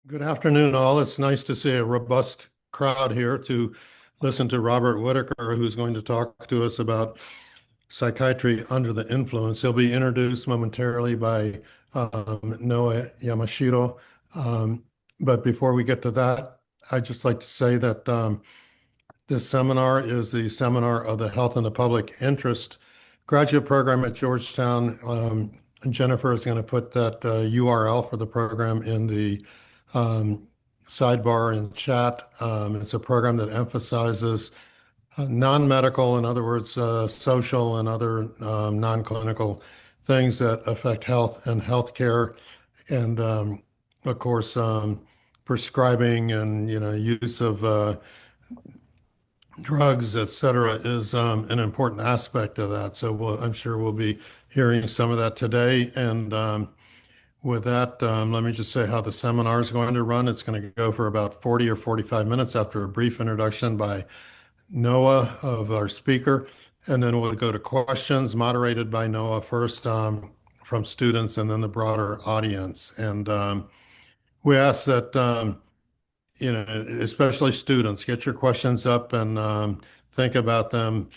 Good afternoon, all. It's nice to see a robust crowd here to listen to Robert Whitaker, who's going to talk to us about psychiatry under the influence. He'll be introduced momentarily by Noah Yamashiro. Um, but before we get to that, I'd just like to say that this seminar is the seminar of the Health and the Public Interest graduate program at Georgetown. Jennifer is going to put that URL for the program in the um, sidebar in chat. It's a program that emphasizes non-medical, in other words, social and other non-clinical things that affect health and healthcare, and of course, prescribing and use of drugs, et cetera, is an important aspect of that. So I'm sure we'll be hearing some of that today. And with that, let me just say how the seminar is going to run. It's going to go for about 40 or 45 minutes after a brief introduction by Noah of our speaker. And then we'll go to questions moderated by Noah first from students and then the broader audience. And we ask that especially students, get your questions up and think about them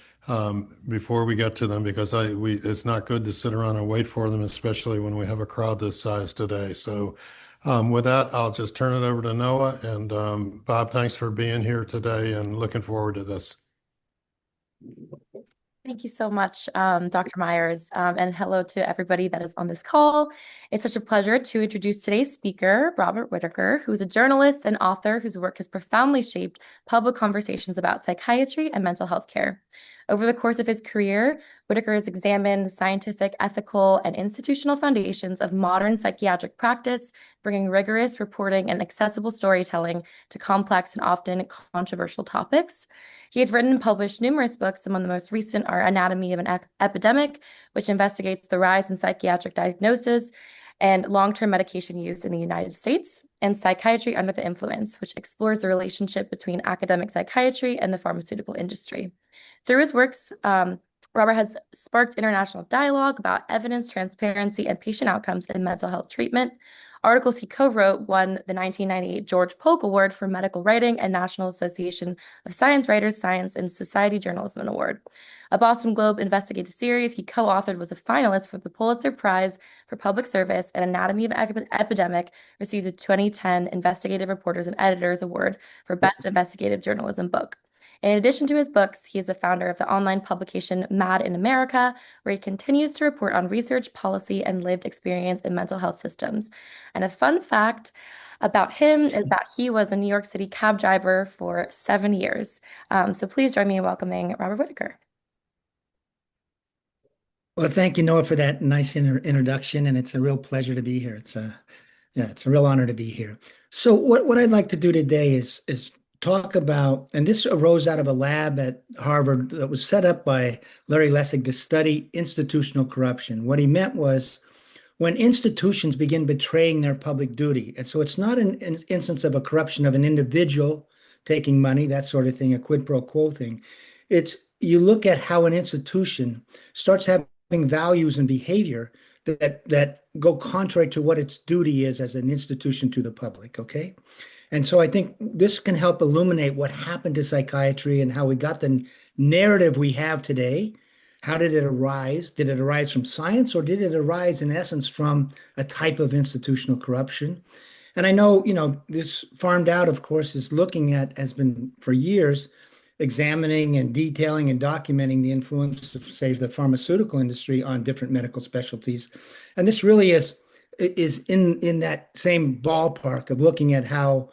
before we get to them because it's not good to sit around and wait for them, especially when we have a crowd this size today. So with that, I'll just turn it over to Noah. And Bob, thanks for being here today and looking forward to this. Thank you so much, Dr. Myers, and hello to everybody that is on this call. It's such a pleasure to introduce today's speaker, Robert Whitaker, who's a journalist and author whose work has profoundly shaped public conversations about psychiatry and mental health care. Over the course of his career, Whitaker has examined the scientific, ethical, and institutional foundations of modern psychiatric practice, bringing rigorous reporting and accessible storytelling to complex and often controversial topics. He has written and published numerous books. Among the most recent are Anatomy of an Epidemic, which investigates the rise in psychiatric diagnosis and long-term medication use in the United States, and Psychiatry Under the Influence, which explores the relationship between academic psychiatry and the pharmaceutical industry. Through his works, Robert has sparked international dialogue about evidence, transparency, and patient outcomes in mental health treatment. Articles he co-wrote won the 1998 George Polk Award for Medical Writing and National Association of Science Writers Science and Society Journalism Award. A Boston Globe investigative series he co-authored was a finalist for the Pulitzer Prize for Public Service, and Anatomy of an Epidemic received a 2010 Investigative Reporters and Editors Award for Best Investigative Journalism Book. In addition to his books, he is the founder of the online publication Mad in America, where he continues to report on research, policy, and lived experience in mental health systems. And a fun fact about him is that he was a New York City cab driver for 7 years. So please join me in welcoming Robert Whitaker. Well, thank you, Noah, for that nice introduction, and it's a real pleasure to be here. It's a real honor to be here. So what I'd like to do today is talk about, and this arose out of a lab at Harvard that was set up by Larry Lessig to study institutional corruption. What he meant was when institutions begin betraying their public duty, and so it's not an instance of a corruption of an individual taking money, that sort of thing, a quid pro quo thing. It's you look at how an institution starts having values and behavior that go contrary to what its duty is as an institution to the public, okay? And so I think this can help illuminate what happened to psychiatry and how we got the narrative we have today. How did it arise? Did it arise from science, or did it arise in essence from a type of institutional corruption? And I know, this Farmed Out, of course, has been for years, examining and detailing and documenting the influence of, say, the pharmaceutical industry on different medical specialties. And this really is in that same ballpark of looking at how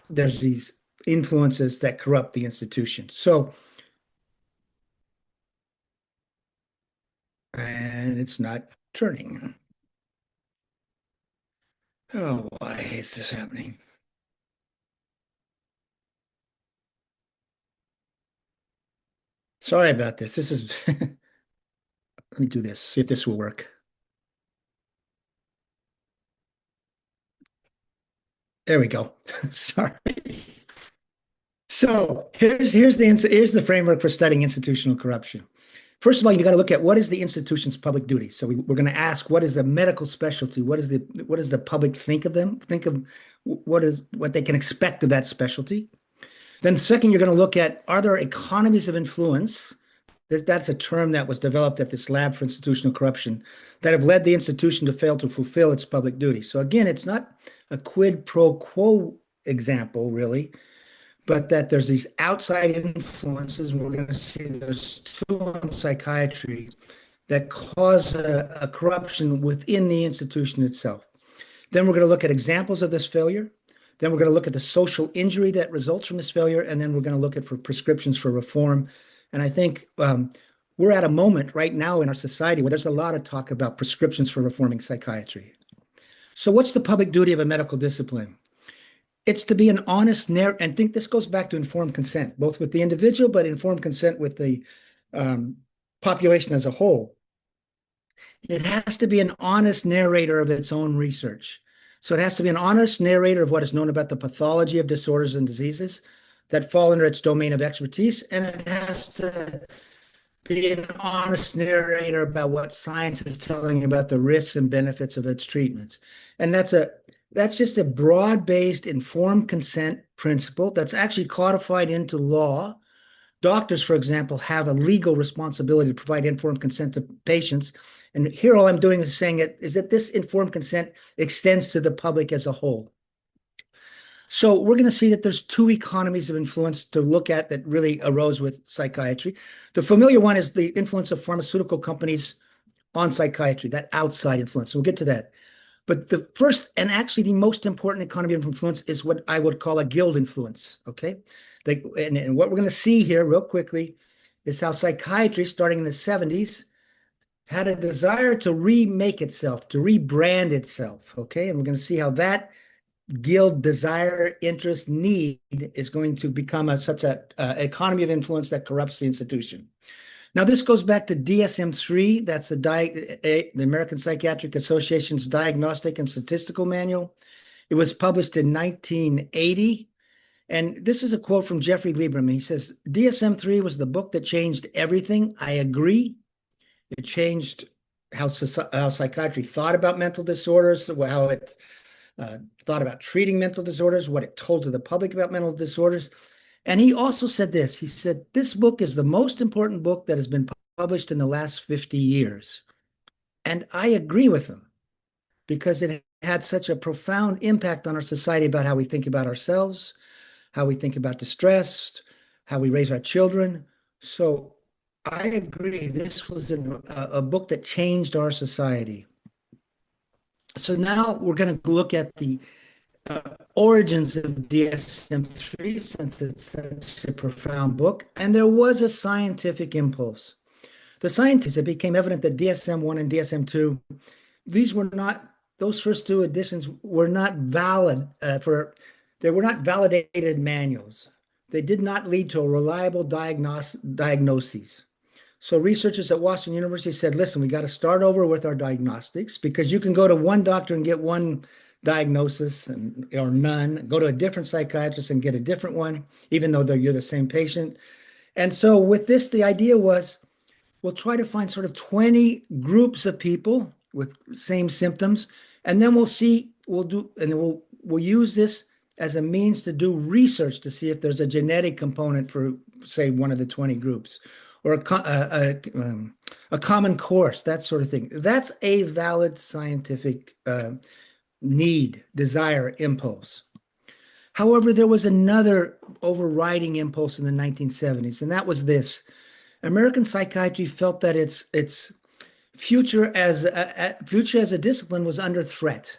there's these influences that corrupt the institution. So, and it's not turning. Oh, why is this happening? Sorry about this. This is, let me do this, see if this will work. There we go. Sorry. So here's the framework for studying institutional corruption. First of all, you got to look at what is the institution's public duty. So we're going to ask, what is a medical specialty? What does the public think of them? Think of what they can expect of that specialty. Then second, you're going to look at, are there economies of influence? That's a term that was developed at this lab for institutional corruption that have led the institution to fail to fulfill its public duty. So again, it's not a quid pro quo example, really, but that there's these outside influences. We're going to see there's two on psychiatry that cause a corruption within the institution itself. Then we're going to look at examples of this failure. Then we're going to look at the social injury that results from this failure. And then we're going to look at for prescriptions for reform. And I think we're at a moment right now in our society where there's a lot of talk about prescriptions for reforming psychiatry. So what's the public duty of a medical discipline? It's to be an honest narrator, and think this goes back to informed consent, both with the individual, but informed consent with the population as a whole. It has to be an honest narrator of its own research. So it has to be an honest narrator of what is known about the pathology of disorders and diseases that fall under its domain of expertise, and it has to be an honest narrator about what science is telling about the risks and benefits of its treatments. And that's just a broad-based informed consent principle that's actually codified into law. Doctors, for example, have a legal responsibility to provide informed consent to patients. And here all I'm doing is saying is that this informed consent extends to the public as a whole. So we're going to see that there's two economies of influence to look at that really arose with psychiatry. The familiar one is the influence of pharmaceutical companies on psychiatry, that outside influence. So we'll get to that. But the first and actually the most important economy of influence is what I would call a guild influence, okay? And what we're going to see here real quickly is how psychiatry, starting in the 70s, had a desire to remake itself, to rebrand itself, okay? And we're going to see how that guild desire, interest, need is going to become such an economy of influence that corrupts the institution. Now, this goes back to DSM-3. That's the American Psychiatric Association's Diagnostic and Statistical Manual. It was published in 1980. And this is a quote from Jeffrey Lieberman. He says, DSM-3 was the book that changed everything. I agree. It changed how psychiatry thought about mental disorders, how it thought about treating mental disorders, what it told to the public about mental disorders. And he also said this. He said, this book is the most important book that has been published in the last 50 years. And I agree with him because it had such a profound impact on our society about how we think about ourselves, how we think about distress, how we raise our children. So I agree. This was a book that changed our society. So now we're going to look at the origins of DSM-3, since it's such a profound book. And there was a scientific impulse. The scientists, it became evident that DSM-1 and DSM-2, those first two editions were not valid they were not validated manuals. They did not lead to a reliable diagnoses. So researchers at Washington University said, listen, we got to start over with our diagnostics, because you can go to one doctor and get one diagnosis or none, go to a different psychiatrist and get a different one, even though you're the same patient. And so with this, the idea was, we'll try to find sort of 20 groups of people with same symptoms, and then we'll use this as a means to do research to see if there's a genetic component for, say, one of the 20 groups, or a common course, that sort of thing. That's a valid scientific need, desire, impulse. However, there was another overriding impulse in the 1970s, and that was this. American psychiatry felt that its future as a discipline was under threat.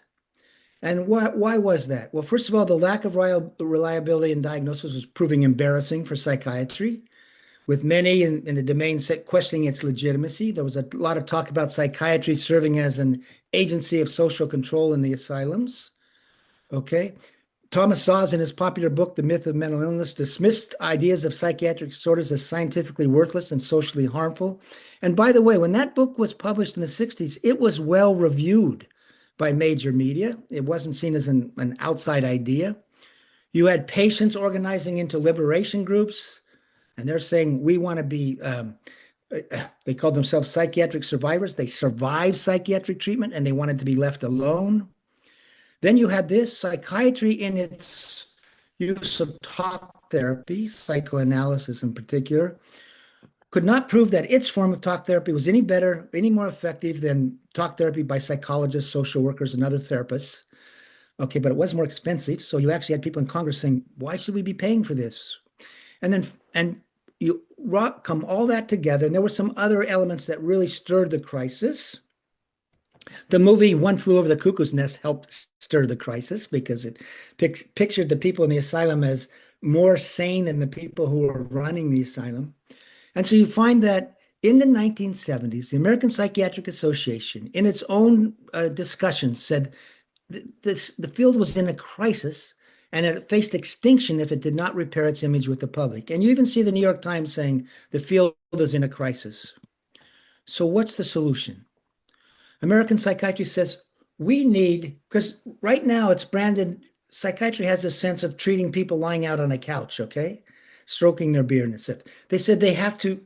And why was that? Well, first of all, the lack of reliability in diagnosis was proving embarrassing for psychiatry, with many in the domain questioning its legitimacy. There was a lot of talk about psychiatry serving as an agency of social control in the asylums. Okay. Thomas Szasz, in his popular book, The Myth of Mental Illness, dismissed ideas of psychiatric disorders as scientifically worthless and socially harmful. And by the way, when that book was published in the 60s, it was well reviewed by major media. It wasn't seen as an outside idea. You had patients organizing into liberation groups, and they're saying, we want to be they called themselves psychiatric survivors. They survived psychiatric treatment and they wanted to be left alone. Then you had this psychiatry in its use of talk therapy, psychoanalysis in particular, could not prove that its form of talk therapy was any better, any more effective than talk therapy by psychologists, social workers, and other therapists. Okay, but it was more expensive. So you actually had people in Congress saying, why should we be paying for this? And you come all that together, and there were some other elements that really stirred the crisis. The movie One Flew Over the Cuckoo's Nest helped stir the crisis because it pictured the people in the asylum as more sane than the people who were running the asylum. And so you find that in the 1970s, the American Psychiatric Association, in its own discussion, said the field was in a crisis and it faced extinction if it did not repair its image with the public. And you even see the New York Times saying the field is in a crisis. So what's the solution? American Psychiatry says we need, because right now it's branded, psychiatry has a sense of treating people lying out on a couch, okay? Stroking their beard and stuff. They said they have to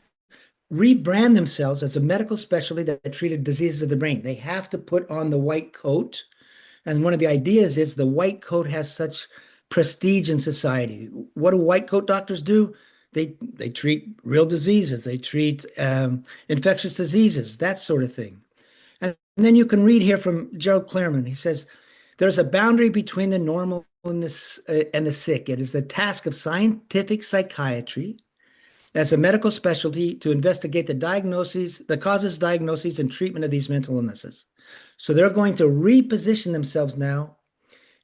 rebrand themselves as a medical specialty that treated diseases of the brain. They have to put on the white coat. And one of the ideas is the white coat has such prestige in society. What do white coat doctors do? They treat real diseases. They treat infectious diseases, that sort of thing. And then you can read here from Gerald Claremont. He says, there's a boundary between the normal and the sick. It is the task of scientific psychiatry as a medical specialty to investigate the causes, diagnoses, and treatment of these mental illnesses. So they're going to reposition themselves now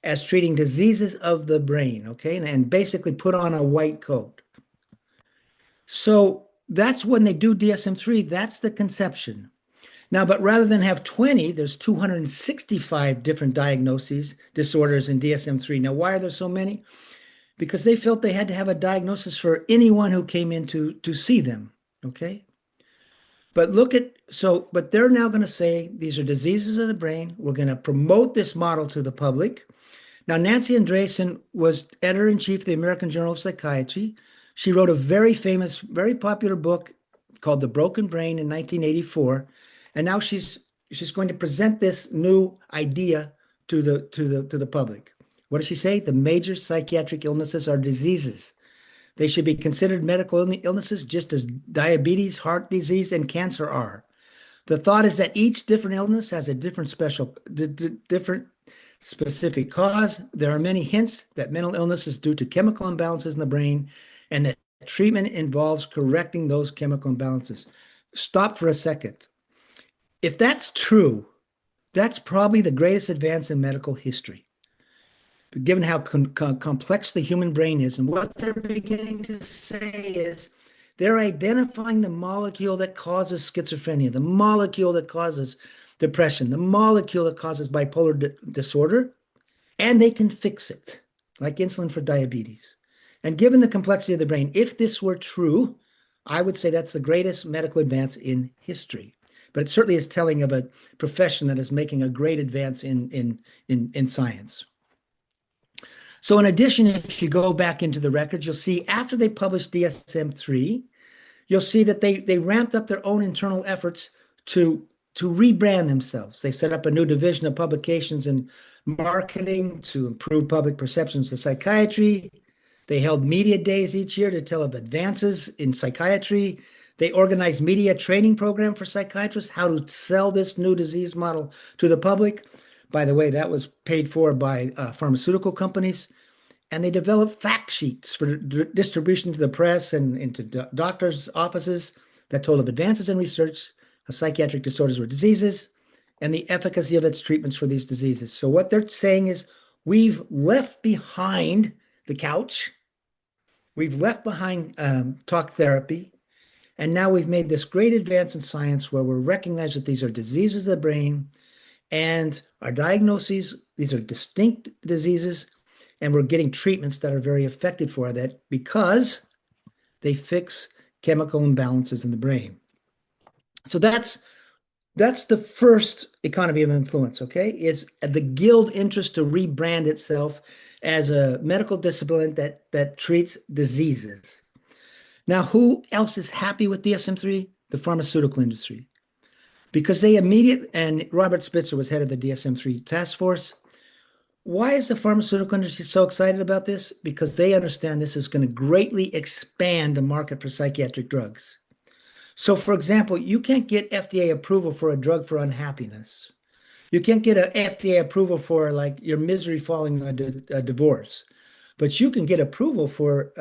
as treating diseases of the brain, okay? And basically put on a white coat. So that's when they do DSM-3, that's the conception. Now, but rather than have 20, there's 265 different diagnoses, disorders in DSM-3. Now, why are there so many? Because they felt they had to have a diagnosis for anyone who came in to see them, okay? But but they're now going to say these are diseases of the brain. We're going to promote this model to the public. Now, Nancy Andreasen was editor-in-chief of the American Journal of Psychiatry. She wrote a very famous, very popular book called The Broken Brain in 1984. And now she's going to present this new idea to the public. What does she say? The major psychiatric illnesses are diseases. They should be considered medical illnesses just as diabetes, heart disease, and cancer are. The thought is that each different illness has a different specific cause. There are many hints that mental illness is due to chemical imbalances in the brain, and that treatment involves correcting those chemical imbalances. Stop for a second. If that's true, that's probably the greatest advance in medical history. But given how complex the human brain is, and what they're beginning to say is they're identifying the molecule that causes schizophrenia, the molecule that causes depression, the molecule that causes bipolar disorder, and they can fix it, like insulin for diabetes. And given the complexity of the brain, if this were true, I would say that's the greatest medical advance in history. But it certainly is telling of a profession that is making a great advance in science. So in addition, if you go back into the records, you'll see after they published DSM-3, you'll see that they ramped up their own internal efforts to rebrand themselves. They set up a new division of publications and marketing to improve public perceptions of psychiatry. They held media days each year to tell of advances in psychiatry. They organized media training program for psychiatrists, how to sell this new disease model to the public. By the way, that was paid for by pharmaceutical companies. And they developed fact sheets for distribution to the press and into doctors' offices that told of advances in research of psychiatric disorders or diseases and the efficacy of its treatments for these diseases. So what they're saying is we've left behind the couch. We've left behind talk therapy. And now we've made this great advance in science where we're recognizing that these are diseases of the brain and our diagnoses, these are distinct diseases, and we're getting treatments that are very effective for that because they fix chemical imbalances in the brain. So that's the first economy of influence, okay? Is the guild interest to rebrand itself as a medical discipline that treats diseases. Now, who else is happy with DSM-3? the pharmaceutical industry, because they immediately, and Robert Spitzer was head of the DSM-3 task force. Why is the pharmaceutical industry so excited about this? Because they understand this is going to greatly expand the market for psychiatric drugs. So, for example, you can't get FDA approval for a drug for unhappiness. You can't get an FDA approval for like your misery following a divorce, but you can get approval for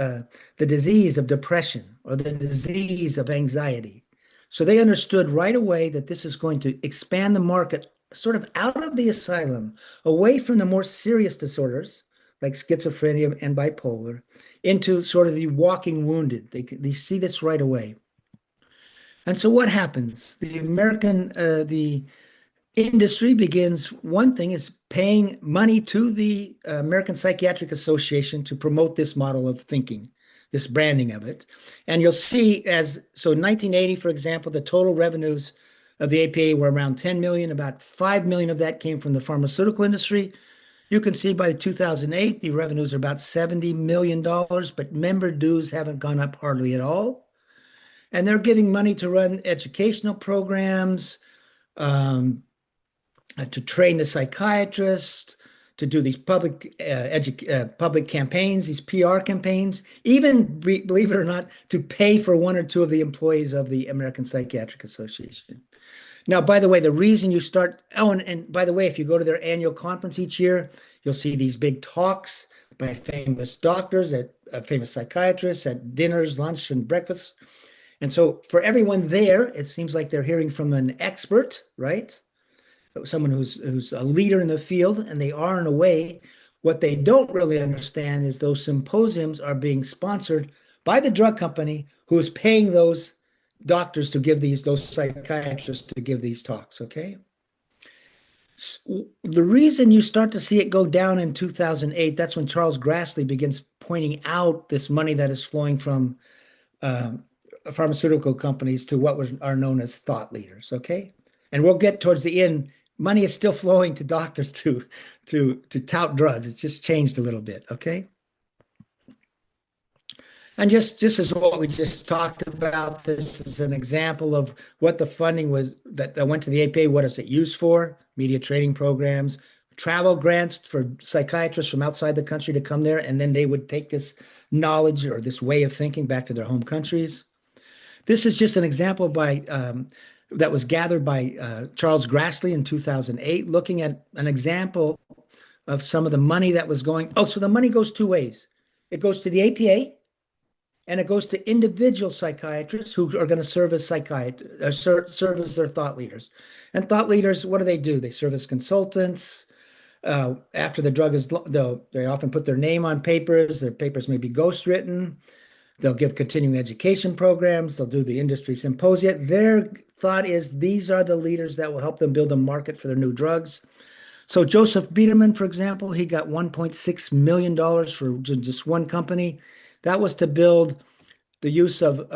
the disease of depression or the disease of anxiety. So they understood right away that this is going to expand the market sort of out of the asylum, away from the more serious disorders like schizophrenia and bipolar, into sort of the walking wounded. They see this right away. And so what happens? The industry begins, one thing is paying money to the American Psychiatric Association to promote this model of thinking, this branding of it. And you'll see so in 1980, for example, the total revenues of the APA were around 10 million. About 5 million of that came from the pharmaceutical industry. You can see by 2008, the revenues are about $70 million, but member dues haven't gone up hardly at all. And they're giving money to run educational programs, to train the psychiatrists, to do these public campaigns, these PR campaigns, even, believe it or not, to pay for one or two of the employees of the American Psychiatric Association. Now, by the way, the reason you start, and by the way, if you go to their annual conference each year, you'll see these big talks by famous doctors, famous psychiatrists at dinners, lunch, and breakfasts. And so for everyone there, it seems like they're hearing from an expert, right? Someone who's a leader in the field, and they are in a way. What they don't really understand is those symposiums are being sponsored by the drug company who is paying those doctors to give those psychiatrists to give these talks, okay? So the reason you start to see it go down in 2008, that's when Charles Grassley begins pointing out this money that is flowing from pharmaceutical companies to what are known as thought leaders, okay? And we'll get towards the end. Money is still flowing to doctors to tout drugs. It's just changed a little bit, okay? And just as what we just talked about, this is an example of what the funding was that went to the APA. What is it used for? Media training programs, travel grants for psychiatrists from outside the country to come there, and then they would take this knowledge or this way of thinking back to their home countries. This is just an example that was gathered by Charles Grassley in 2008, looking at an example of some of the money that was going. Oh, so the money goes two ways. It goes to the APA, and it goes to individual psychiatrists who are going to serve as serve as their thought leaders. And thought leaders, what do? They serve as consultants. After the drug is, they often put their name on papers. Their papers may be ghostwritten. They'll give continuing education programs. They'll do the industry symposia. Their thought is these are the leaders that will help them build a market for their new drugs. So Joseph Biederman, for example, he got $1.6 million for just one company. That was to build the use of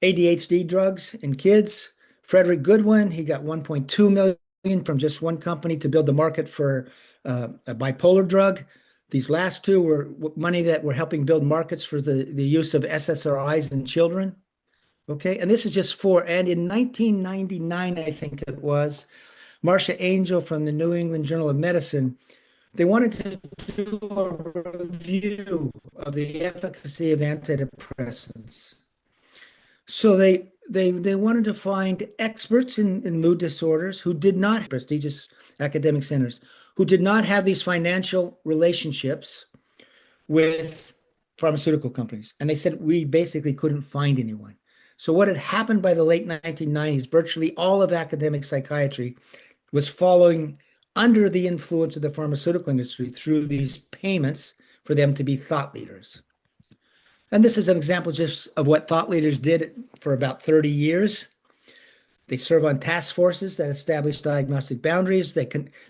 ADHD drugs in kids. Frederick Goodwin, he got $1.2 million from just one company to build the market for a bipolar drug. These last two were money that were helping build markets for the use of SSRIs in children. Okay, and this is just four. And in 1999, I think it was, Marcia Angel from the New England Journal of Medicine, they wanted to do a review of the efficacy of antidepressants. So they wanted to find experts in mood disorders who did not, prestigious academic centers, who did not have these financial relationships with pharmaceutical companies. And they said, we basically couldn't find anyone. So what had happened by the late 1990s, virtually all of academic psychiatry was following under the influence of the pharmaceutical industry through these payments for them to be thought leaders. And this is an example just of what thought leaders did for about 30 years. They serve on task forces that establish diagnostic boundaries. They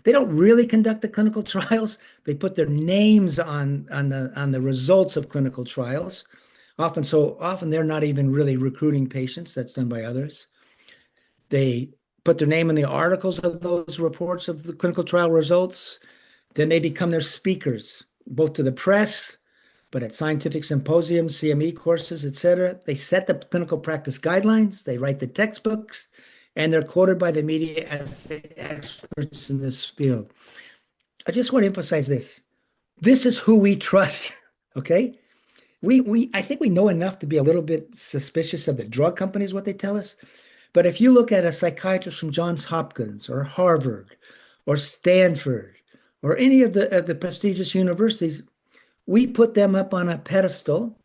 don't really conduct the clinical trials. They put their names on the results of clinical trials. Often they're not even really recruiting patients. That's done by others. They put their name in the articles of those reports of the clinical trial results. Then they become their speakers, both to the press, but at scientific symposiums, CME courses, etc. They set the clinical practice guidelines, they write the textbooks, and they're quoted by the media as the experts in this field. I just want to emphasize this. This is who we trust, okay? I think we know enough to be a little bit suspicious of the drug companies, what they tell us. But if you look at a psychiatrist from Johns Hopkins or Harvard or Stanford or any of the prestigious universities, we put them up on a pedestal.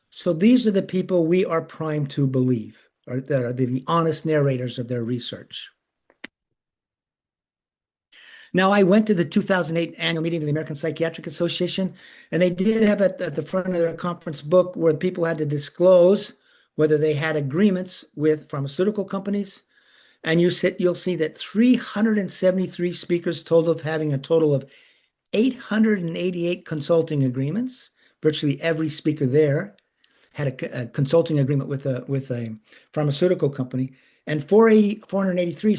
So these are the people we are primed to believe, or that are the honest narrators of their research. Now, I went to the 2008 annual meeting of the American Psychiatric Association, and they did have at the front of their conference book where people had to disclose whether they had agreements with pharmaceutical companies. And you'll see that 373 speakers told of having a total of 888 consulting agreements. Virtually every speaker there had a consulting agreement with a pharmaceutical company, and 483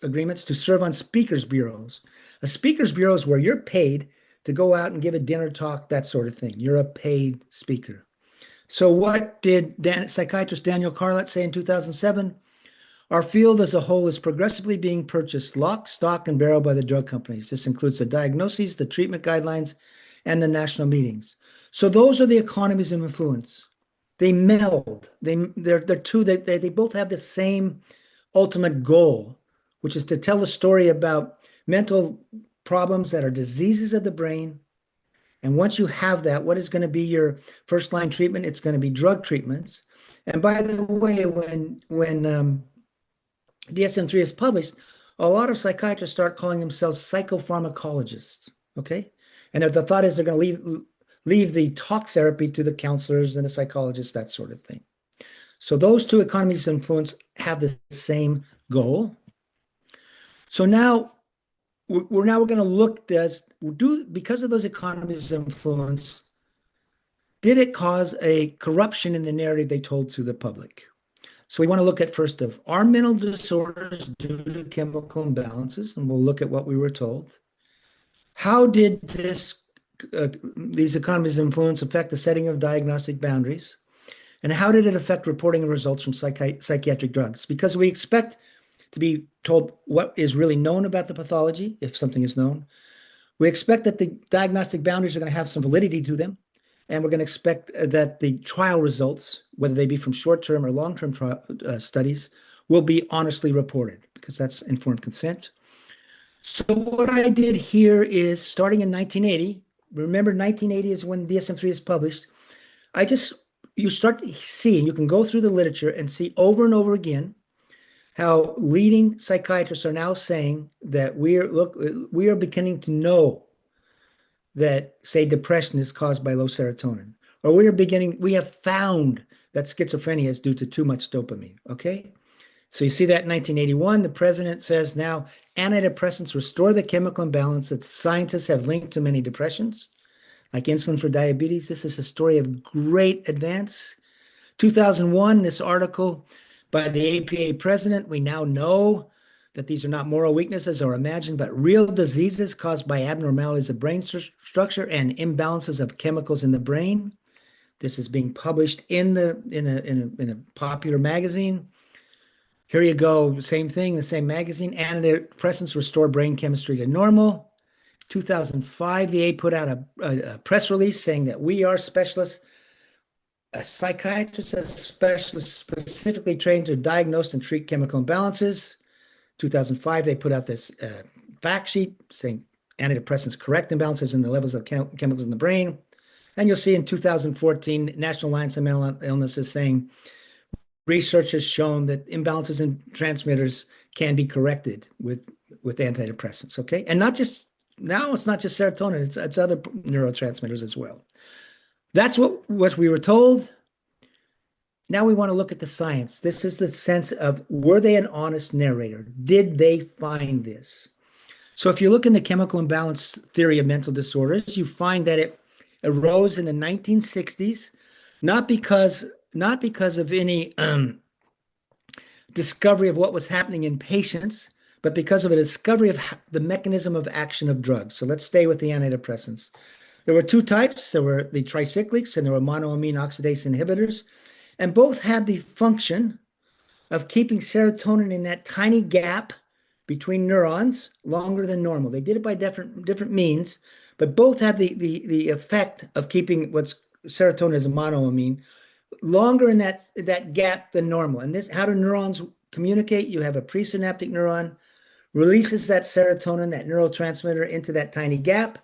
agreements to serve on speakers bureaus. A speakers bureau is where you're paid to go out and give a dinner talk, that sort of thing. You're a paid speaker. So what did psychiatrist Daniel Carlett say in 2007? Our field as a whole is progressively being purchased lock, stock, and barrel by the drug companies. This includes the diagnoses, the treatment guidelines, and the national meetings. So those are the economies of influence. They meld. They're two. They both have the same ultimate goal, which is to tell a story about mental problems that are diseases of the brain. And once you have that, what is going to be your first line treatment? It's going to be drug treatments. And by the way, when DSM-3 is published, a lot of psychiatrists start calling themselves psychopharmacologists, okay? And the thought is they're going to leave the talk therapy to the counselors and the psychologists, that sort of thing. So those two economies of influence have the same goal. So now we're going to look because of those economies of influence, did it cause a corruption in the narrative they told to the public? So we want to look at first of, are mental disorders due to chemical imbalances? And we'll look at what we were told. How did these economies of influence affect the setting of diagnostic boundaries? And how did it affect reporting of results from psychiatric drugs? Because we expect to be told what is really known about the pathology, if something is known. We expect that the diagnostic boundaries are going to have some validity to them. And we're going to expect that the trial results, whether they be from short-term or long-term studies, will be honestly reported, because that's informed consent. So what I did here is, starting in 1980, remember 1980 is when DSM-3 is published, you start to see, and you can go through the literature and see over and over again how leading psychiatrists are now saying that we are beginning to know that, say, depression is caused by low serotonin, or we have found that schizophrenia is due to too much dopamine, okay? So you see that in 1981, the president says now antidepressants restore the chemical imbalance that scientists have linked to many depressions, like insulin for diabetes. This is a story of great advance. 2001, this article by the APA president, we now know that these are not moral weaknesses or imagined, but real diseases caused by abnormalities of brain structure and imbalances of chemicals in the brain. This is being published in a popular magazine. Here you go, same thing, the same magazine. Antidepressants restore brain chemistry to normal. 2005, the A put out a press release saying that we are specialists. A psychiatrist is a specialist specifically trained to diagnose and treat chemical imbalances. 2005, they put out this fact sheet saying antidepressants correct imbalances in the levels of chemicals in the brain. And you'll see in 2014, National Alliance on Mental Illness is saying research has shown that imbalances in transmitters can be corrected with antidepressants, okay? And it's not just serotonin, it's other neurotransmitters as well. That's what we were told. Now we want to look at the science. This is the sense of, were they an honest narrator? Did they find this? So if you look in the chemical imbalance theory of mental disorders, you find that it arose in the 1960s, not because of any discovery of what was happening in patients, but because of a discovery of the mechanism of action of drugs. So let's stay with the antidepressants. There were two types. There were the tricyclics and there were monoamine oxidase inhibitors, and both had the function of keeping serotonin in that tiny gap between neurons longer than normal. They did it by different means, but both have the effect of keeping what's serotonin as a monoamine longer in that gap than normal. And this, how do neurons communicate? You have a presynaptic neuron releases that serotonin, that neurotransmitter, into that tiny gap.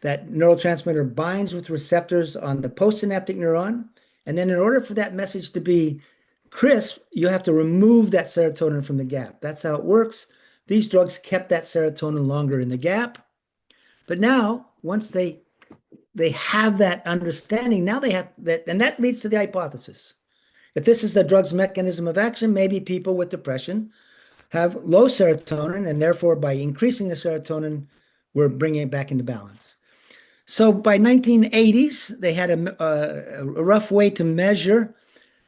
That neurotransmitter binds with receptors on the postsynaptic neuron. And then in order for that message to be crisp, you have to remove that serotonin from the gap. That's how it works. These drugs kept that serotonin longer in the gap. But now, once they have that understanding, now they have that, and that leads to the hypothesis. If this is the drug's mechanism of action, maybe people with depression have low serotonin, and therefore by increasing the serotonin, we're bringing it back into balance. So by 1980s, they had a rough way to measure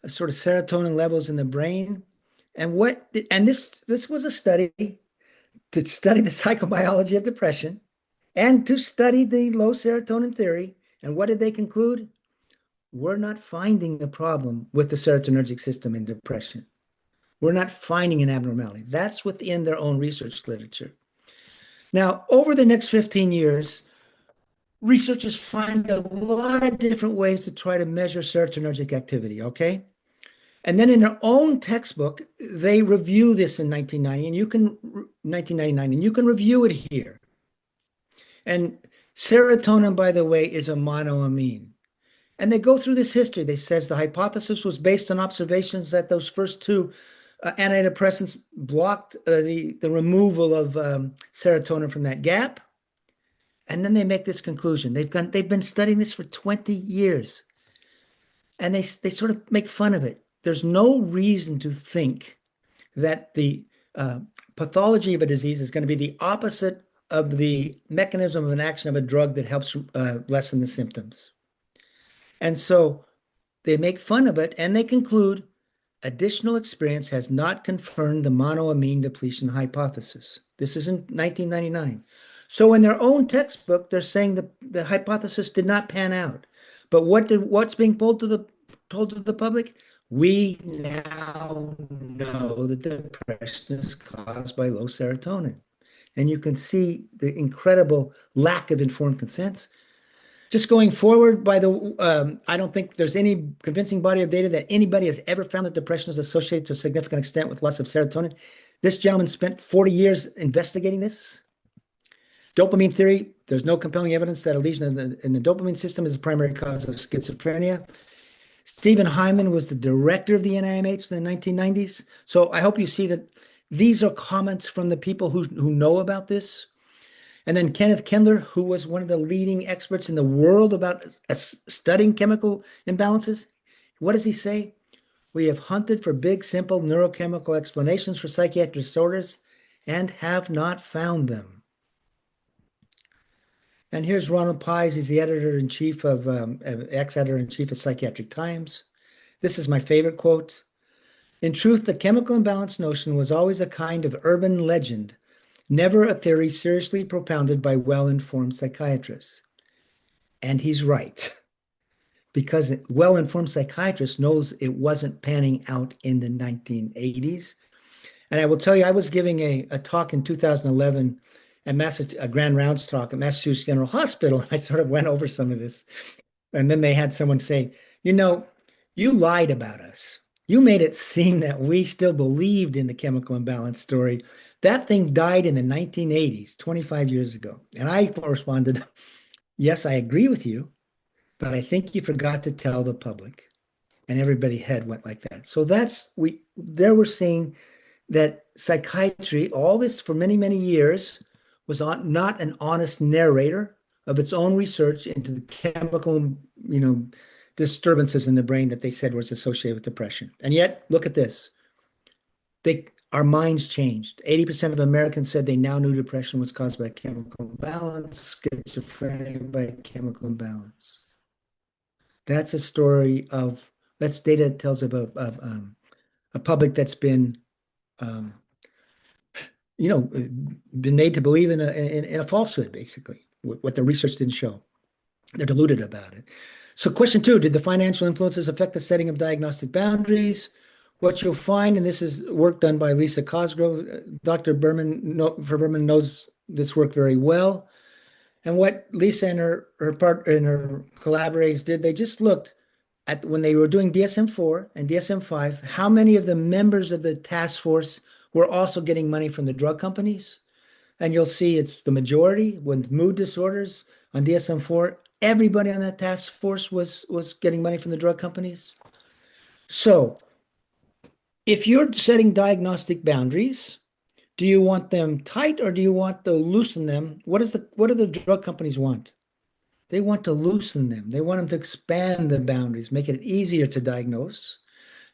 sort of serotonin levels in the brain. And this was a study to study the psychobiology of depression and to study the low serotonin theory. And what did they conclude? We're not finding a problem with the serotonergic system in depression. We're not finding an abnormality. That's within their own research literature. Now, over the next 15 years, researchers find a lot of different ways to try to measure serotonergic activity, okay? And then in their own textbook, they review this in 1999, and you can review it here. And serotonin, by the way, is a monoamine. And they go through this history. They says the hypothesis was based on observations that those first two antidepressants blocked the removal of serotonin from that gap. And then they make this conclusion. They've been studying this for 20 years. And they sort of make fun of it. There's no reason to think that the pathology of a disease is going to be the opposite of the mechanism of an action of a drug that helps lessen the symptoms. And so they make fun of it and they conclude additional experience has not confirmed the monoamine depletion hypothesis. This is in 1999. So in their own textbook, they're saying the hypothesis did not pan out. But what's being told to the public? We now know that depression is caused by low serotonin. And you can see the incredible lack of informed consent. Just going forward, I don't think there's any convincing body of data that anybody has ever found that depression is associated to a significant extent with loss of serotonin. This gentleman spent 40 years investigating this. Dopamine theory, there's no compelling evidence that a lesion in the dopamine system is the primary cause of schizophrenia. Stephen Hyman was the director of the NIMH in the 1990s. So I hope you see that these are comments from the people who know about this. And then Kenneth Kendler, who was one of the leading experts in the world about studying chemical imbalances. What does he say? We have hunted for big, simple neurochemical explanations for psychiatric disorders and have not found them. And here's Ronald Pies. He's the editor-in-chief ex-editor-in-chief of Psychiatric Times. This is my favorite quote. In truth, the chemical imbalance notion was always a kind of urban legend, never a theory seriously propounded by well-informed psychiatrists. And he's right, because well-informed psychiatrists knows it wasn't panning out in the 1980s. And I will tell you, I was giving a talk in 2011 at a Grand Rounds talk at Massachusetts General Hospital. I sort of went over some of this. And then they had someone say, you lied about us. You made it seem that we still believed in the chemical imbalance story. That thing died in the 1980s, 25 years ago. And I responded, yes, I agree with you, but I think you forgot to tell the public. And everybody's head went like that. So there we're seeing that psychiatry, all this for many, many years, was not an honest narrator of its own research into the chemical, disturbances in the brain that they said was associated with depression. And yet, look at this. Our minds changed. 80% of Americans said they now knew depression was caused by chemical imbalance, schizophrenia by chemical imbalance. That's a story that's data that tells of a public that's been been made to believe in a falsehood, basically, what the research didn't show. They're deluded about it. So question 2, did the financial influences affect the setting of diagnostic boundaries? What you'll find, and this is work done by Lisa Cosgrove, Dr. Berman knows this work very well. And what Lisa and her collaborators did, they just looked at when they were doing DSM-4 and DSM-5, how many of the members of the task force were also getting money from the drug companies. And you'll see it's the majority with mood disorders on DSM-4. Everybody on that task force was getting money from the drug companies. So if you're setting diagnostic boundaries, do you want them tight or do you want to loosen them? What do the drug companies want? They want to loosen them. They want them to expand the boundaries, make it easier to diagnose.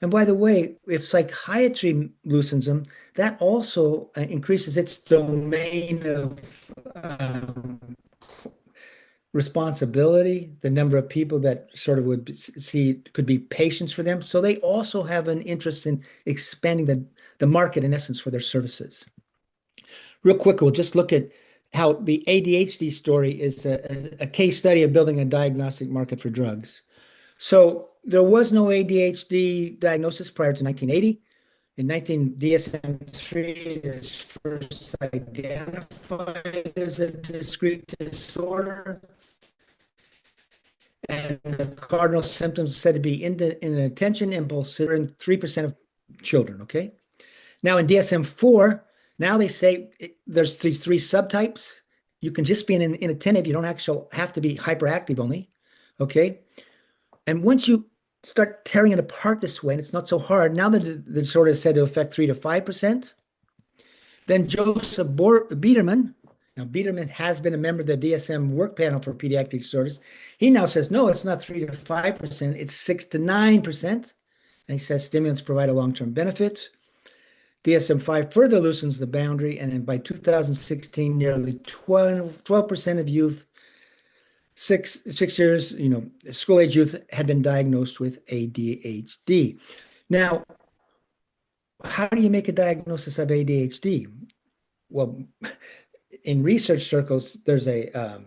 And by the way, if psychiatry loosens them, that also increases its domain of responsibility, the number of people that sort of would see could be patients for them. So they also have an interest in expanding the market, in essence, for their services. Real quick, we'll just look at how the ADHD story is a case study of building a diagnostic market for drugs. So there was no ADHD diagnosis prior to 1980. In DSM-3, it is first identified as a discrete disorder. And the cardinal symptoms said to be inattention, impulse, in 3% of children, okay? Now in DSM-4, now they say there's these 3 subtypes. You can just be inattentive. You don't actually have to be hyperactive only, okay? And once you start tearing it apart this way, and it's not so hard, now that the disorder is said to affect 3 to 5%, then Joseph Biederman, now Biederman has been a member of the DSM work panel for pediatric disorders. He now says, no, it's not 3 to 5%, it's 6 to 9%. And he says stimulants provide a long-term benefit. DSM-5 further loosens the boundary, and then by 2016, nearly 12% of youth, six years, school-age youth had been diagnosed with ADHD. Now, how do you make a diagnosis of ADHD? Well, in research circles, there's a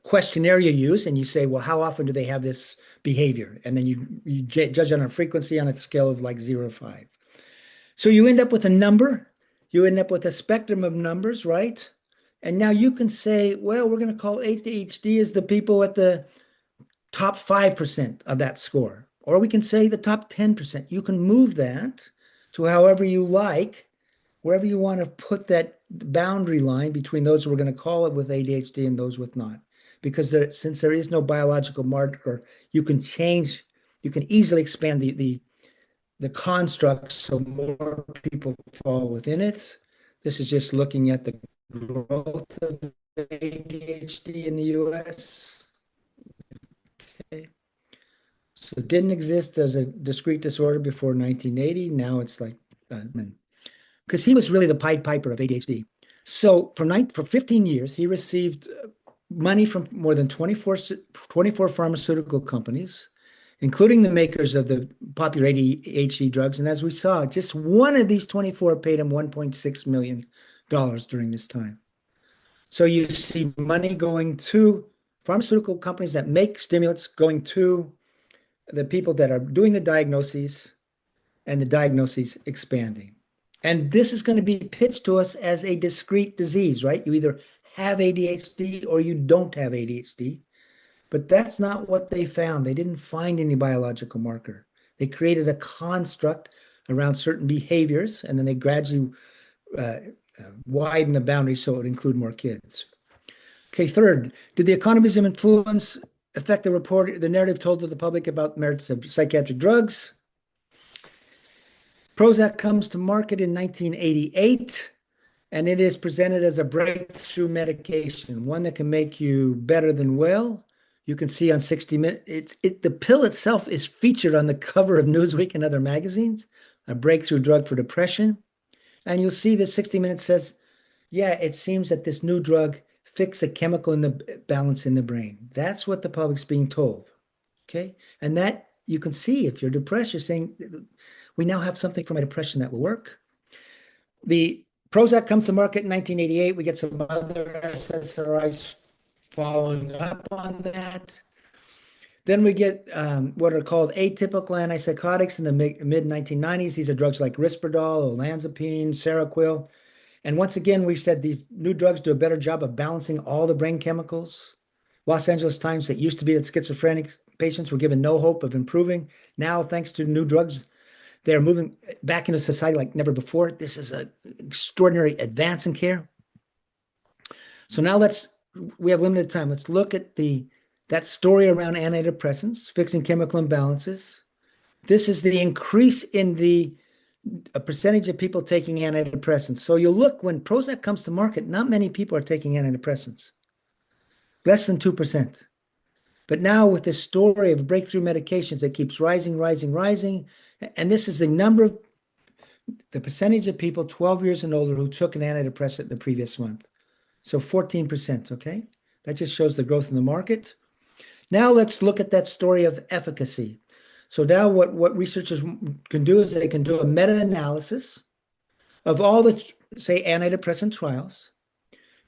questionnaire you use, and you say, well, how often do they have this behavior? And then you judge on a frequency on a scale of like 0 to 5. So you end up with a number, you end up with a spectrum of numbers, right? And now you can say, well, we're going to call ADHD as the people at the top 5% of that score. Or we can say the top 10%. You can move that to however you like, wherever you want to put that boundary line between those who are going to call it with ADHD and those with not. Because since there is no biological marker, you can easily expand the construct so more people fall within it. This is just looking at the growth of ADHD in the US. Okay. So it didn't exist as a discrete disorder before 1980. Now it's like, because he was really the Pied Piper of ADHD. So for 15 years, he received money from more than 24 pharmaceutical companies, including the makers of the popular ADHD drugs. And as we saw, just one of these 24 paid him $1.6 million during this time. So you see money going to pharmaceutical companies that make stimulants, going to the people that are doing the diagnoses, and the diagnoses expanding. And this is going to be pitched to us as a discrete disease, right? You either have ADHD or you don't have ADHD. But that's not what they found. They didn't find any biological marker. They created a construct around certain behaviors, and then they gradually widen the boundaries so it would include more kids. Okay, third, did the economies of influence affect the narrative told to the public about merits of psychiatric drugs? Prozac comes to market in 1988, and it is presented as a breakthrough medication, one that can make you better than well. You can see on 60 Minutes, the pill itself is featured on the cover of Newsweek and other magazines, a breakthrough drug for depression. And you'll see that 60 Minutes says, yeah, it seems that this new drug fixed a chemical in the balance in the brain. That's what the public's being told, okay? And that you can see if you're depressed, you're saying, we now have something for my depression that will work. The Prozac comes to market in 1988. We get some other SSRIs following up on that. Then we get what are called atypical antipsychotics in the mid-1990s. These are drugs like Risperdal, olanzapine, Seroquel. And once again, we've said these new drugs do a better job of balancing all the brain chemicals. Los Angeles Times, that used to be that schizophrenic patients were given no hope of improving. Now, thanks to new drugs, they're moving back into society like never before. This is an extraordinary advance in care. So now we have limited time. Let's look at that story around antidepressants, fixing chemical imbalances. This is the increase in the percentage of people taking antidepressants. So you'll look when Prozac comes to market, not many people are taking antidepressants, less than 2%. But now with this story of breakthrough medications, it keeps rising, rising, rising. And this is the percentage of people 12 years and older who took an antidepressant the previous month. So 14%, okay? That just shows the growth in the market. Now let's look at that story of efficacy. So now what researchers can do is they can do a meta-analysis of all the, say, antidepressant trials,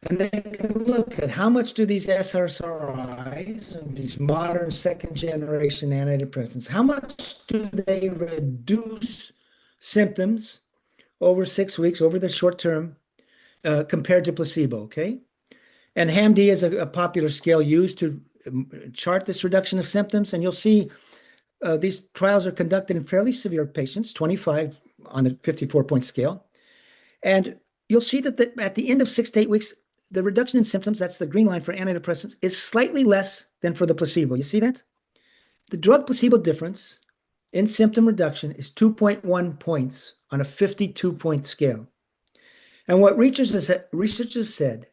and they can look at how much do these SSRIs, these modern second-generation antidepressants, how much do they reduce symptoms over 6 weeks, over the short term, compared to placebo, okay? And HAM-D is a popular scale used to chart this reduction of symptoms, and you'll see these trials are conducted in fairly severe patients, 25 on a 54-point scale. And you'll see that at the end of 6 to 8 weeks, the reduction in symptoms, that's the green line for antidepressants, is slightly less than for the placebo. You see that? The drug placebo difference in symptom reduction is 2.1 points on a 52-point scale. And what researchers have said,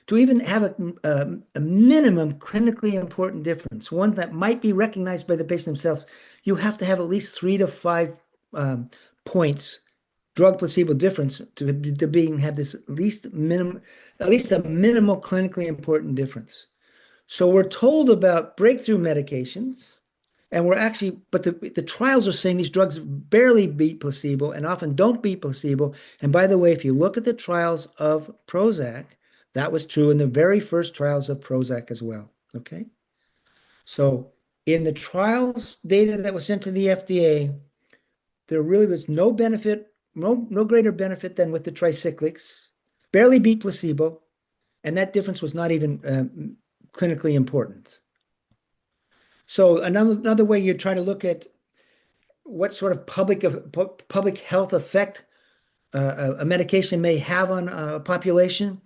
to even have a minimum clinically important difference, one that might be recognized by the patient themselves, you have to have at least 3 to 5 points drug placebo difference to have this at least a minimal clinically important difference. So we're told about breakthrough medications, and but the trials are saying these drugs barely beat placebo and often don't beat placebo. And by the way, if you look at the trials of Prozac, that was true in the very first trials of Prozac as well, okay? So in the trials data that was sent to the FDA, there really was no benefit, no greater benefit than with the tricyclics, barely beat placebo, and that difference was not even clinically important. So another way you try to look at what sort of public health effect a medication may have on a population,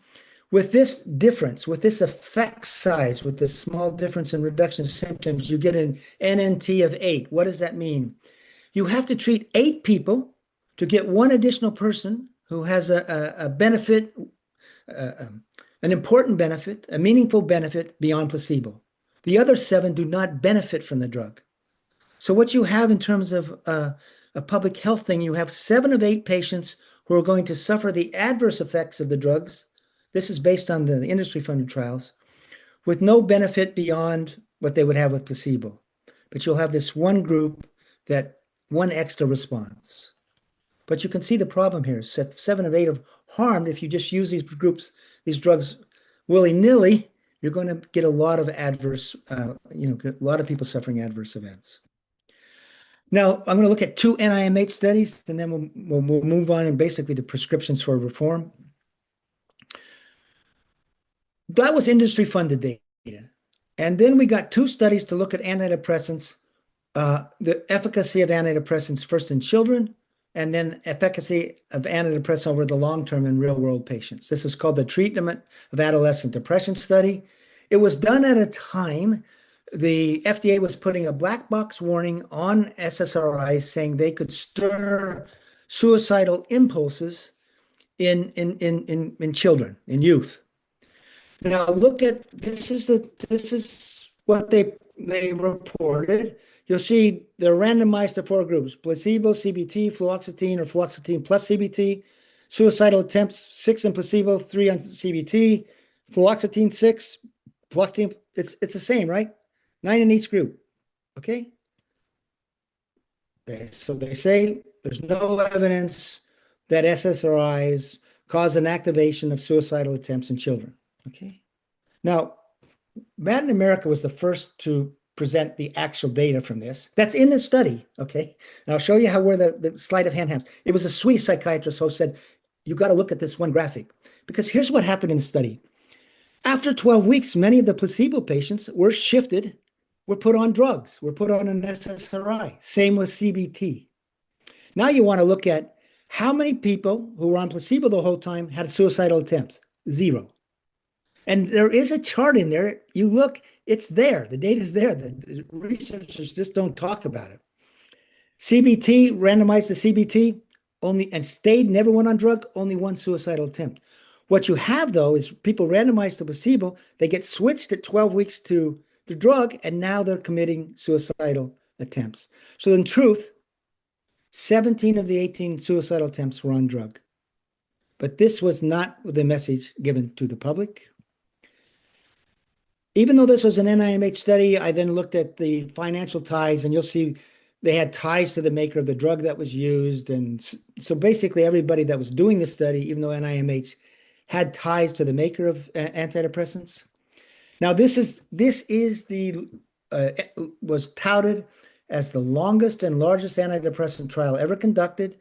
with this difference, with this effect size, with this small difference in reduction of symptoms, you get an NNT of 8. What does that mean? You have to treat 8 people to get one additional person who has a benefit, an important benefit, a meaningful benefit beyond placebo. The other 7 do not benefit from the drug. So what you have in terms of a public health thing, you have 7 of 8 patients who are going to suffer the adverse effects of the drugs. This is based on the industry-funded trials, with no benefit beyond what they would have with placebo. But you'll have this one group that one extra response. But you can see the problem here. 7 of 8 are harmed if you just use these drugs willy-nilly. You're going to get a lot of adverse, a lot of people suffering adverse events. Now, I'm going to look at 2 NIMH studies, and then we'll move on and basically to prescriptions for reform. That was industry-funded data. And then we got 2 studies to look at antidepressants, the efficacy of antidepressants first in children, and then efficacy of antidepressants over the long term in real-world patients. This is called the Treatment of Adolescent Depression Study. It was done at a time the FDA was putting a black box warning on SSRIs, saying they could stir suicidal impulses in children, in youth. Now look at this is what they reported. You'll see they're randomized to 4 groups: placebo, CBT, fluoxetine, or fluoxetine plus CBT. Suicidal attempts, 6 in placebo, 3 on CBT. Fluoxetine 6, fluoxetine, it's the same, right? 9 in each group. Okay? So they say there's no evidence that SSRIs cause an activation of suicidal attempts in children. Okay? Now, Latin America was the first to present the actual data from this. That's in the study, okay? And I'll show you where the sleight of hand happens. It was a Swedish psychiatrist who said, you got to look at this one graphic. Because here's what happened in the study. After 12 weeks, many of the placebo patients were shifted, were put on drugs, were put on an SSRI. Same with CBT. Now you want to look at how many people who were on placebo the whole time had suicidal attempts. 0. And there is a chart in there. You look, it's there. The data is there. The researchers just don't talk about it. CBT, randomized to CBT, only and stayed, never went on drug, only one suicidal attempt. What you have, though, is people randomized to placebo. They get switched at 12 weeks to the drug, and now they're committing suicidal attempts. So in truth, 17 of the 18 suicidal attempts were on drug. But this was not the message given to the public. Even though this was an NIMH study, I then looked at the financial ties, and you'll see they had ties to the maker of the drug that was used. And so basically everybody that was doing the study, even though NIMH had ties to the maker of antidepressants. Now this was touted as the longest and largest antidepressant trial ever conducted.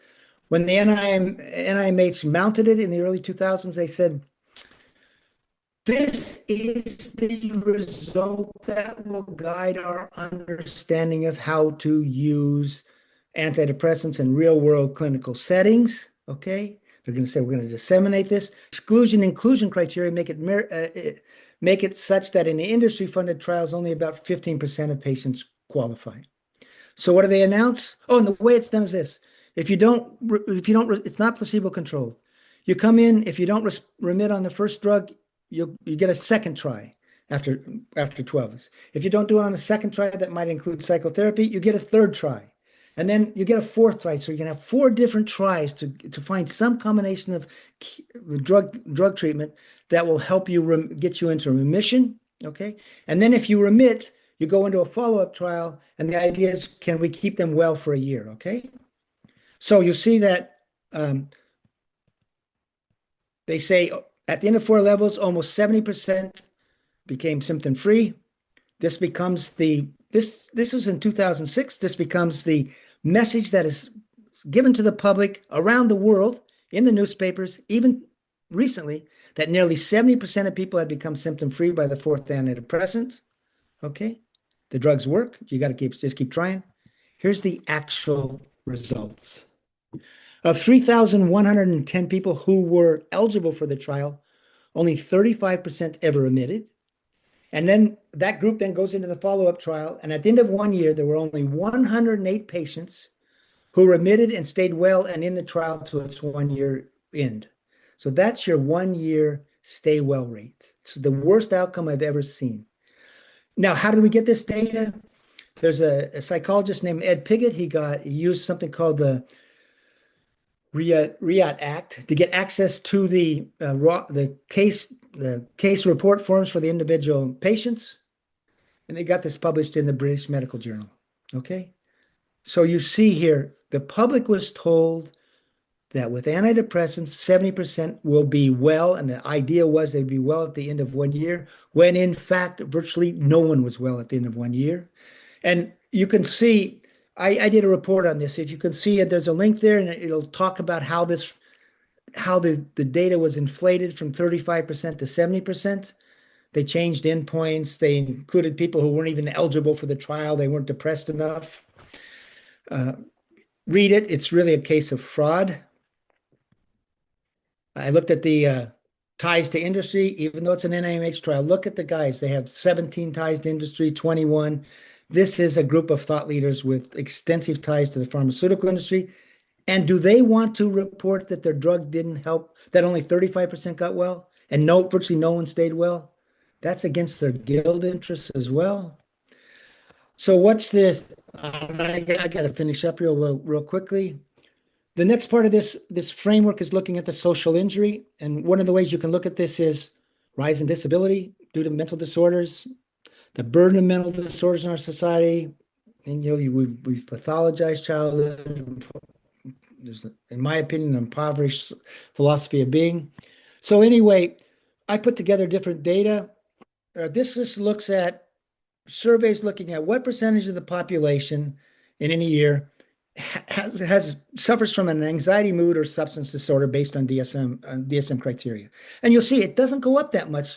When the NIMH mounted it in the early 2000s, they said, this is the result that will guide our understanding of how to use antidepressants in real-world clinical settings. Okay, they're going to say we're going to disseminate this. Exclusion-inclusion criteria make it such that in the industry-funded trials, only about 15% of patients qualify. So what do they announce? Oh, and the way it's done is this: if you don't, it's not placebo-controlled. You come in, if you don't remit on the first drug, you get a second try after 12 weeks. If you don't do it on the second try, that might include psychotherapy, you get a third try. And then you get a fourth try. So you can have 4 different tries to find some combination of drug treatment that will help you get you into remission. Okay. And then if you remit, you go into a follow-up trial. And the idea is, can we keep them well for a year? Okay. So you see that they say, at the end of 4 levels, almost 70% became symptom-free. This becomes this was in 2006. This becomes the message that is given to the public around the world in the newspapers, even recently, that nearly 70% of people had become symptom-free by the 4th antidepressant. Okay, the drugs work. You got to just keep trying. Here's the actual results. Of 3,110 people who were eligible for the trial, only 35% ever remitted. And then that group then goes into the follow-up trial. And at the end of 1 year, there were only 108 patients who remitted and stayed well and in the trial to its 1-year end. So that's your 1-year stay well rate. It's the worst outcome I've ever seen. Now, how did we get this data? There's a psychologist named Ed Piggott. He used something called the RIAT Act to get access to the case report forms for the individual patients, and they got this published in the British Medical Journal. Okay, so you see here, the public was told that with antidepressants, 70% will be well, and the idea was they'd be well at the end of 1 year, when in fact, virtually no one was well at the end of 1 year. And you can see, I did a report on this. If you can see it, there's a link there, and it'll talk about how the data was inflated from 35% to 70%. They changed endpoints. They included people who weren't even eligible for the trial. They weren't depressed enough. Read it. It's really a case of fraud. I looked at the ties to industry, even though it's an NIMH trial. Look at the guys. They have 17 ties to industry, 21. This is a group of thought leaders with extensive ties to the pharmaceutical industry. And do they want to report that their drug didn't help, that only 35% got well, and virtually no one stayed well? That's against their guild interests as well. So what's this? I got to finish up here real quickly. The next part of this framework is looking at the social injury. And one of the ways you can look at this is rise in disability due to mental disorders, the burden of mental disorders in our society. And we've pathologized childhood. There's, in my opinion, an impoverished philosophy of being. So anyway, I put together different data. this just looks at surveys looking at what percentage of the population in any year suffers from an anxiety, mood, or substance disorder based on DSM criteria. And you'll see it doesn't go up that much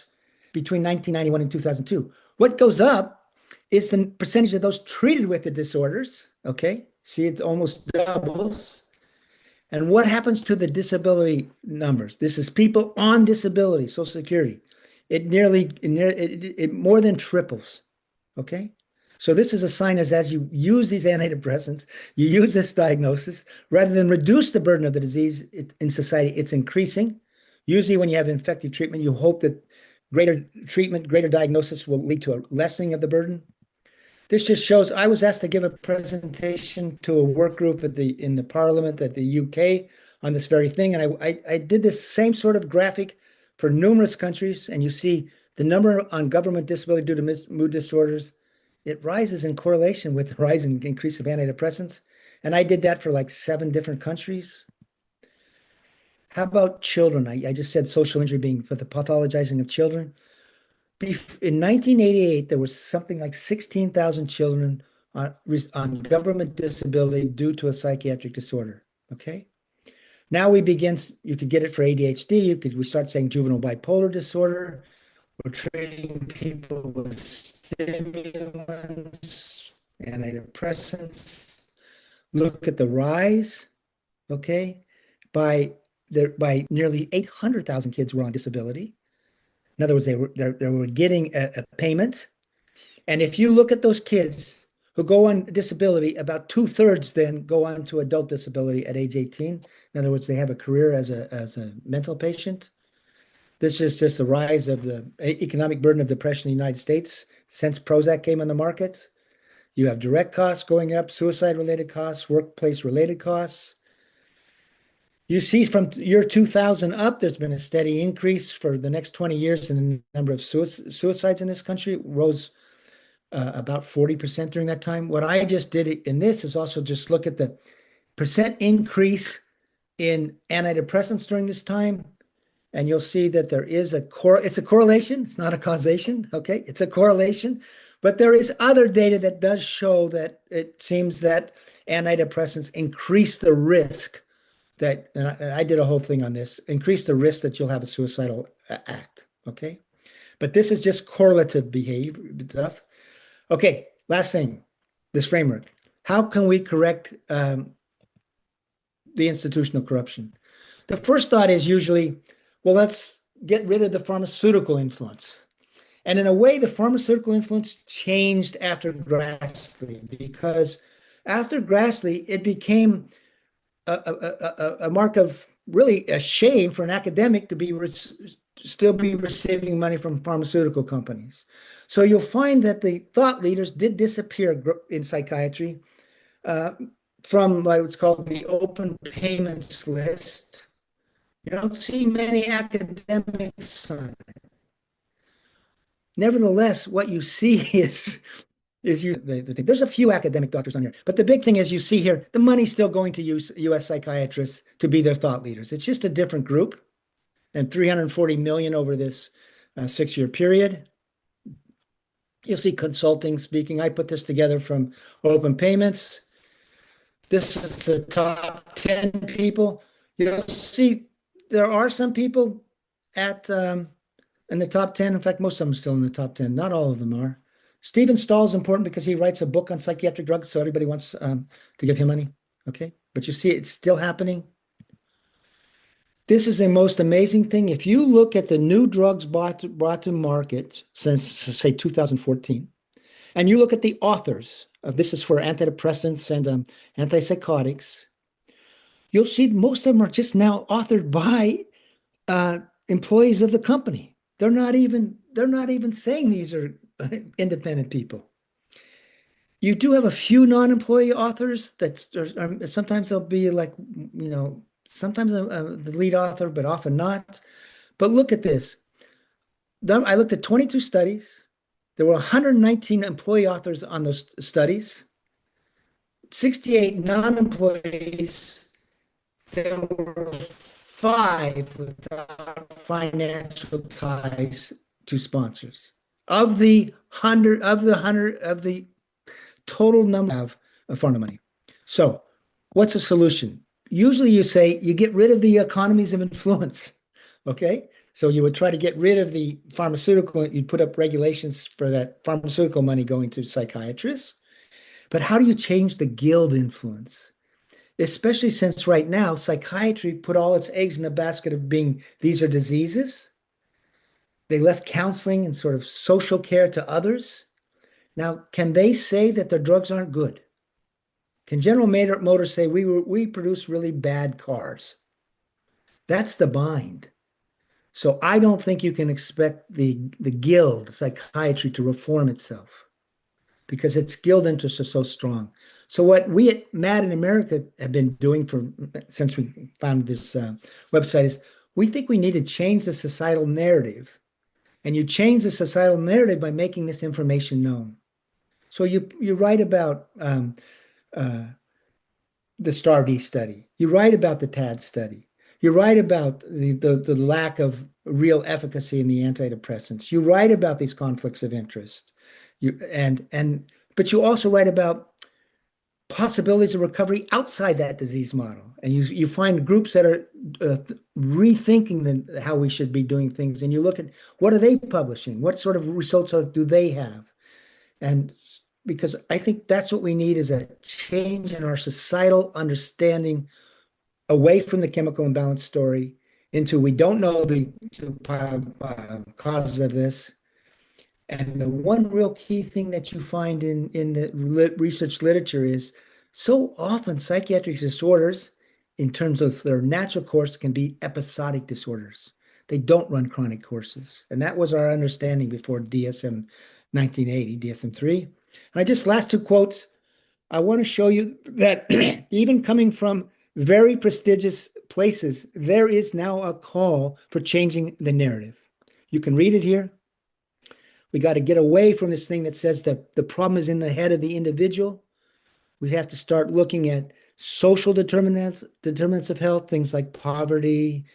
between 1991 and 2002. What goes up is the percentage of those treated with the disorders. Okay, see, it almost doubles. And what happens to the disability numbers? This is people on disability, Social Security. It more than triples. Okay. So this is a sign as you use these antidepressants, you use this diagnosis, rather than reduce the burden of the disease in society, it's increasing. Usually when you have effective treatment, you hope that greater treatment, greater diagnosis will lead to a lessening of the burden. This just shows, I was asked to give a presentation to a work group in the Parliament at the UK on this very thing. And I did this same sort of graphic for numerous countries. And you see the number on government disability due to mood disorders, it rises in correlation with the rise and increase of antidepressants. And I did that for like 7 different countries. How about children? I just said social injury being for the pathologizing of children. In 1988, there was something like 16,000 children on government disability due to a psychiatric disorder. Okay. Now you could get it for ADHD. We start saying juvenile bipolar disorder. We're treating people with stimulants, antidepressants. Look at the rise, okay? By nearly 800,000 kids were on disability. In other words, they were getting a payment. And if you look at those kids who go on disability, about 2/3 then go on to adult disability at age 18. In other words, they have a career as a mental patient. This is just the rise of the economic burden of depression in the United States since Prozac came on the market. You have direct costs going up, suicide-related costs, workplace-related costs. You see from year 2000 up, there's been a steady increase for the next 20 years in the number of suicides in this country. It rose about 40% during that time. What I just did in this is also just look at the percent increase in antidepressants during this time. And you'll see that there is it's a correlation. It's not a causation. Okay. It's a correlation, but there is other data that does show that it seems that antidepressants increase the risk and I did a whole thing on this, increase the risk that you'll have a suicidal act. Okay. But this is just correlative behavior stuff. Okay. Last thing, this framework. How can we correct the institutional corruption? The first thought is usually, well, let's get rid of the pharmaceutical influence. And in a way, the pharmaceutical influence changed after Grassley, because after Grassley, it became a mark of really a shame for an academic to still be receiving money from pharmaceutical companies. So you'll find that the thought leaders did disappear in psychiatry from what's called the open payments list. You don't see many academics on it. Nevertheless, what you see is there's a few academic doctors on here, but the big thing is you see here, the money's still going to U.S. psychiatrists to be their thought leaders. It's just a different group, and 340 million over this 6-year period. You'll see consulting speaking. I put this together from open payments. This is the top 10 people. You'll see there are some people in the top 10. In fact, most of them are still in the top 10. Not all of them are. Stephen Stahl is important because he writes a book on psychiatric drugs, so everybody wants to give him money. Okay, but you see it's still happening. This is the most amazing thing. If you look at the new drugs brought to market since, say, 2014, and you look at the authors of this is for antidepressants and antipsychotics, you'll see most of them are just now authored by employees of the company. They're not even saying these are independent people. You do have a few non-employee authors that sometimes they'll be like, sometimes the lead author, but often not. But look at this. I looked at 22 studies. There were 119 employee authors on those studies, 68 non-employees. There were 5 without financial ties to sponsors. of the total number of pharma money. So, what's a solution? Usually you say you get rid of the economies of influence. Okay? So you would try to get rid of the pharmaceutical, you'd put up regulations for that pharmaceutical money going to psychiatrists. But how do you change the guild influence? Especially since right now, psychiatry put all its eggs in the basket of being these are diseases. They left counseling and sort of social care to others. Now, can they say that their drugs aren't good? Can General Motors say we produce really bad cars? That's the bind. So I don't think you can expect the guild psychiatry to reform itself because its guild interests are so strong. So what we at MAD in America have been doing since we found this website is we think we need to change the societal narrative. And you change the societal narrative by making this information known. So you write about uh, the STAR-D study. You write about the TAD study. You write about the lack of real efficacy in the antidepressants. You write about these conflicts of interest. But you also write about possibilities of recovery outside that disease model. And you find groups that are rethinking how we should be doing things. And you look at what are they publishing? What sort of results do they have? And because I think that's what we need is a change in our societal understanding away from the chemical imbalance story into we don't know the causes of this. And the one real key thing that you find in the research literature is so often psychiatric disorders, in terms of their natural course, can be episodic disorders. They don't run chronic courses. And that was our understanding before DSM 1980, DSM-3. And I just last two quotes. I want to show you that even coming from very prestigious places, there is now a call for changing the narrative. You can read it here. We got to get away from this thing that says that the problem is in the head of the individual. We have to start looking at social determinants of health, things like poverty,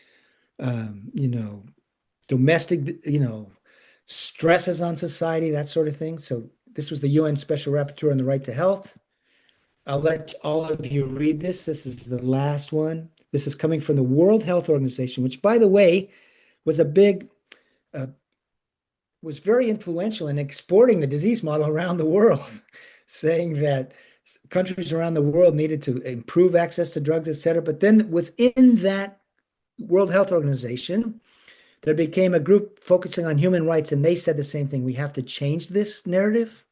domestic, stresses on society, that sort of thing. So this was the UN Special Rapporteur on the Right to Health. I'll let all of you read this. This is the last one. This is coming from the World Health Organization, which, by the way, was was very influential in exporting the disease model around the world, saying that countries around the world needed to improve access to drugs, et cetera. But then within that World Health Organization, there became a group focusing on human rights, and they said the same thing. We have to change this narrative.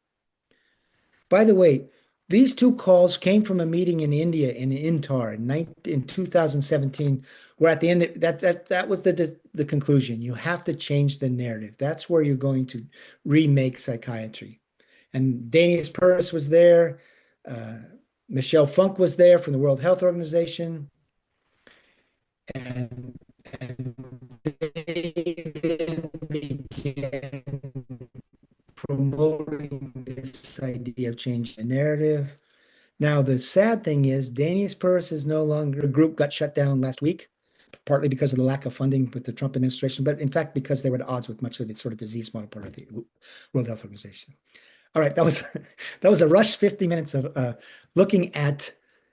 By the way, these two calls came from a meeting in India in Intar in 2017, where at the end that was the conclusion. You have to change the narrative. That's where you're going to remake psychiatry. And Danius Purvis was there. Michelle Funk was there from the World Health Organization. And they then began promoting this idea of changing the narrative. Now, the sad thing is Danius Purvis is no longer, a group got shut down last week, partly because of the lack of funding with the Trump administration, but in fact, because they were at odds with much of the sort of disease model part of the World Health Organization. All right, that was a rush 50 minutes of looking at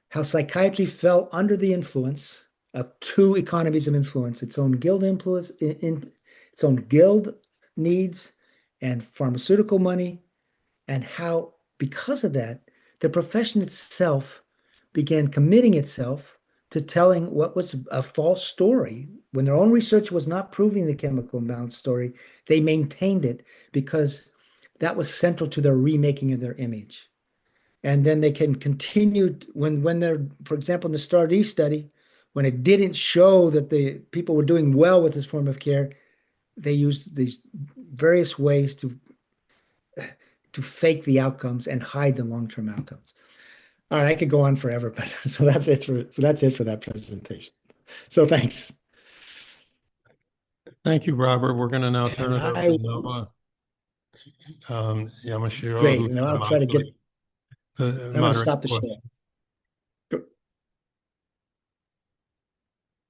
how psychiatry fell under the influence of two economies of influence, its own guild influence, its own guild needs and pharmaceutical money, and how, because of that, the profession itself began committing itself to telling what was a false story. When their own research was not proving the chemical imbalance story, they maintained it because that was central to their remaking of their image. And then they can continue when they're, for example, in the STAR-D study, when it didn't show that the people were doing well with this form of care, they used these various ways to fake the outcomes and hide the long-term outcomes. All right, I could go on forever, but so that's it for that presentation. So thanks. Thank you, Robert. We're going to now turn it over to Noah Yamashiro, Great, who's and going I'll to try to get. moderate I'm going to stop the questions. share.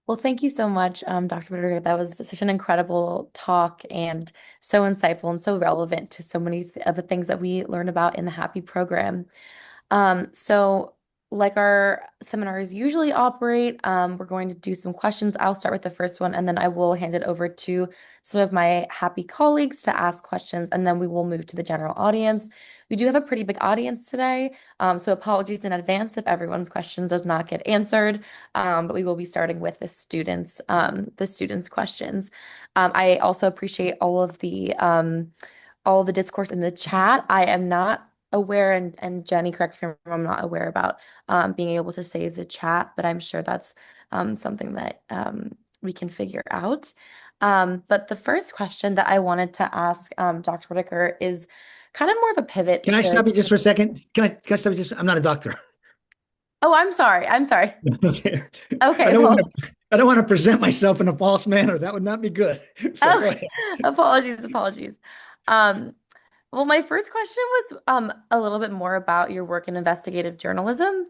Well, thank you so much, Dr. Whitaker. That was such an incredible talk and so insightful and so relevant to so many th of the things that we learn about in the HAPI program. So like our seminars usually operate, we're going to do some questions. I'll start with the first one, and then I will hand it over to some of my happy colleagues to ask questions, and then we will move to the general audience. We do have a pretty big audience today, so apologies in advance if everyone's questions does not get answered, but we will be starting with the students' questions. I also appreciate all of the discourse in the chat. I am not aware, and Jenny, correct me if I'm not aware about being able to save the chat, but I'm sure that's something that we can figure out. But the first question that I wanted to ask Dr. Whitaker is kind of more of a pivot Can I to. stop you just for a second? Can I stop you just? I'm not a doctor. Oh, I'm sorry. I'm sorry. Okay. Okay, well, I don't want to present myself in a false manner. That would not be good. So go oh, ahead. apologies. Um, Well, my first question was a little bit more about your work in investigative journalism.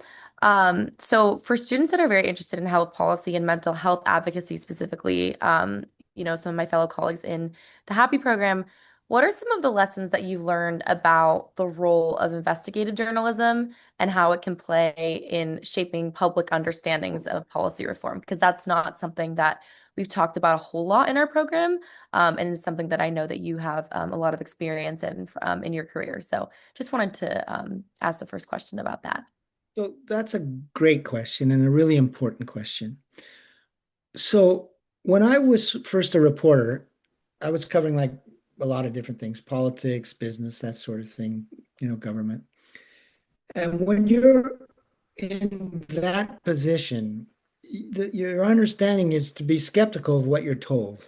So for students that are very interested in health policy and mental health advocacy specifically, some of my fellow colleagues in the HAPI program, what are some of the lessons that you've learned about the role of investigative journalism and how it can play in shaping public understandings of policy reform? Because that's not something that we've talked about a whole lot in our program. And it's something that I know that you have a lot of experience in your career. So just wanted to ask the first question about that. So that's a great question and a really important question. So when I was first a reporter, I was covering like a lot of different things, politics, business, that sort of thing, government. And when you're in that position, your understanding is to be skeptical of what you're told.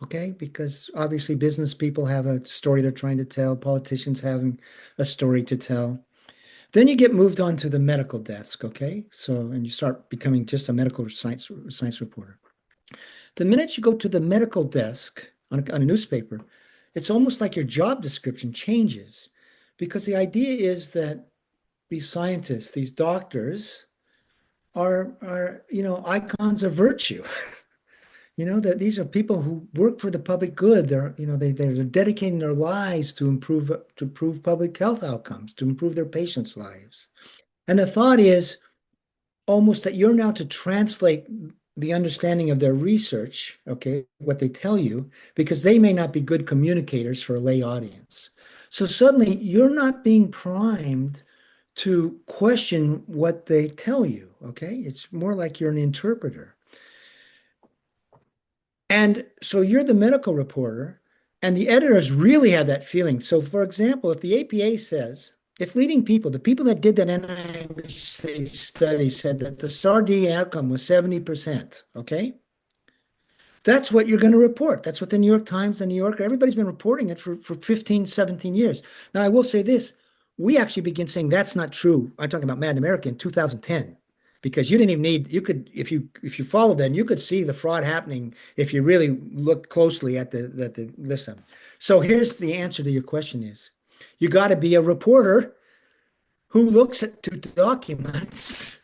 Okay, because obviously business people have a story they're trying to tell, politicians having a story to tell. Then you get moved on to the medical desk, okay? So, and you start becoming just a medical science reporter. The minute you go to the medical desk on a newspaper, it's almost like your job description changes because the idea is that these scientists, these doctors are icons of virtue. That these are people who work for the public good. They're dedicating their lives to improve public health outcomes, to improve their patients' lives. And the thought is almost that you're now to translate the understanding of their research, okay, what they tell you, because they may not be good communicators for a lay audience. So suddenly you're not being primed to question what they tell you, okay? It's more like you're an interpreter. And so you're the medical reporter, and the editors really have that feeling. So, for example, if the APA says, if leading people, the people that did that NIH study said that the STAR-D outcome was 70%, okay? That's what you're going to report. That's what the New York Times, the New Yorker, everybody's been reporting it for 15, 17 years. Now, I will say this. We actually began saying that's not true. I'm talking about Mad America in 2010, because you didn't even need, you could, if you followed that, you could see the fraud happening if you really look closely at the listen. So here's the answer to your question is, you got to be a reporter who looks at to documents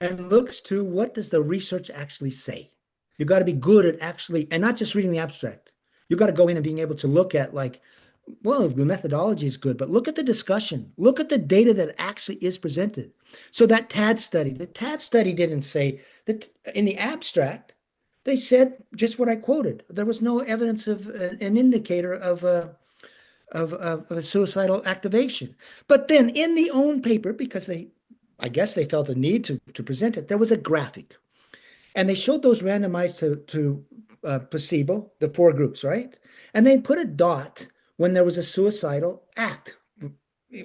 and looks to what does the research actually say. You got to be good at actually, and not just reading the abstract. You got to go in and being able to look at like, well, the methodology is good, but look at the discussion. Look at the data that actually is presented. So that the TAD study didn't say that in the abstract, they said just what I quoted. There was no evidence of an indicator of a suicidal activation. But then in the own paper, because I guess they felt the need to present it, there was a graphic. And they showed those randomized to placebo, the four groups, right? And they put a dot when there was a suicidal act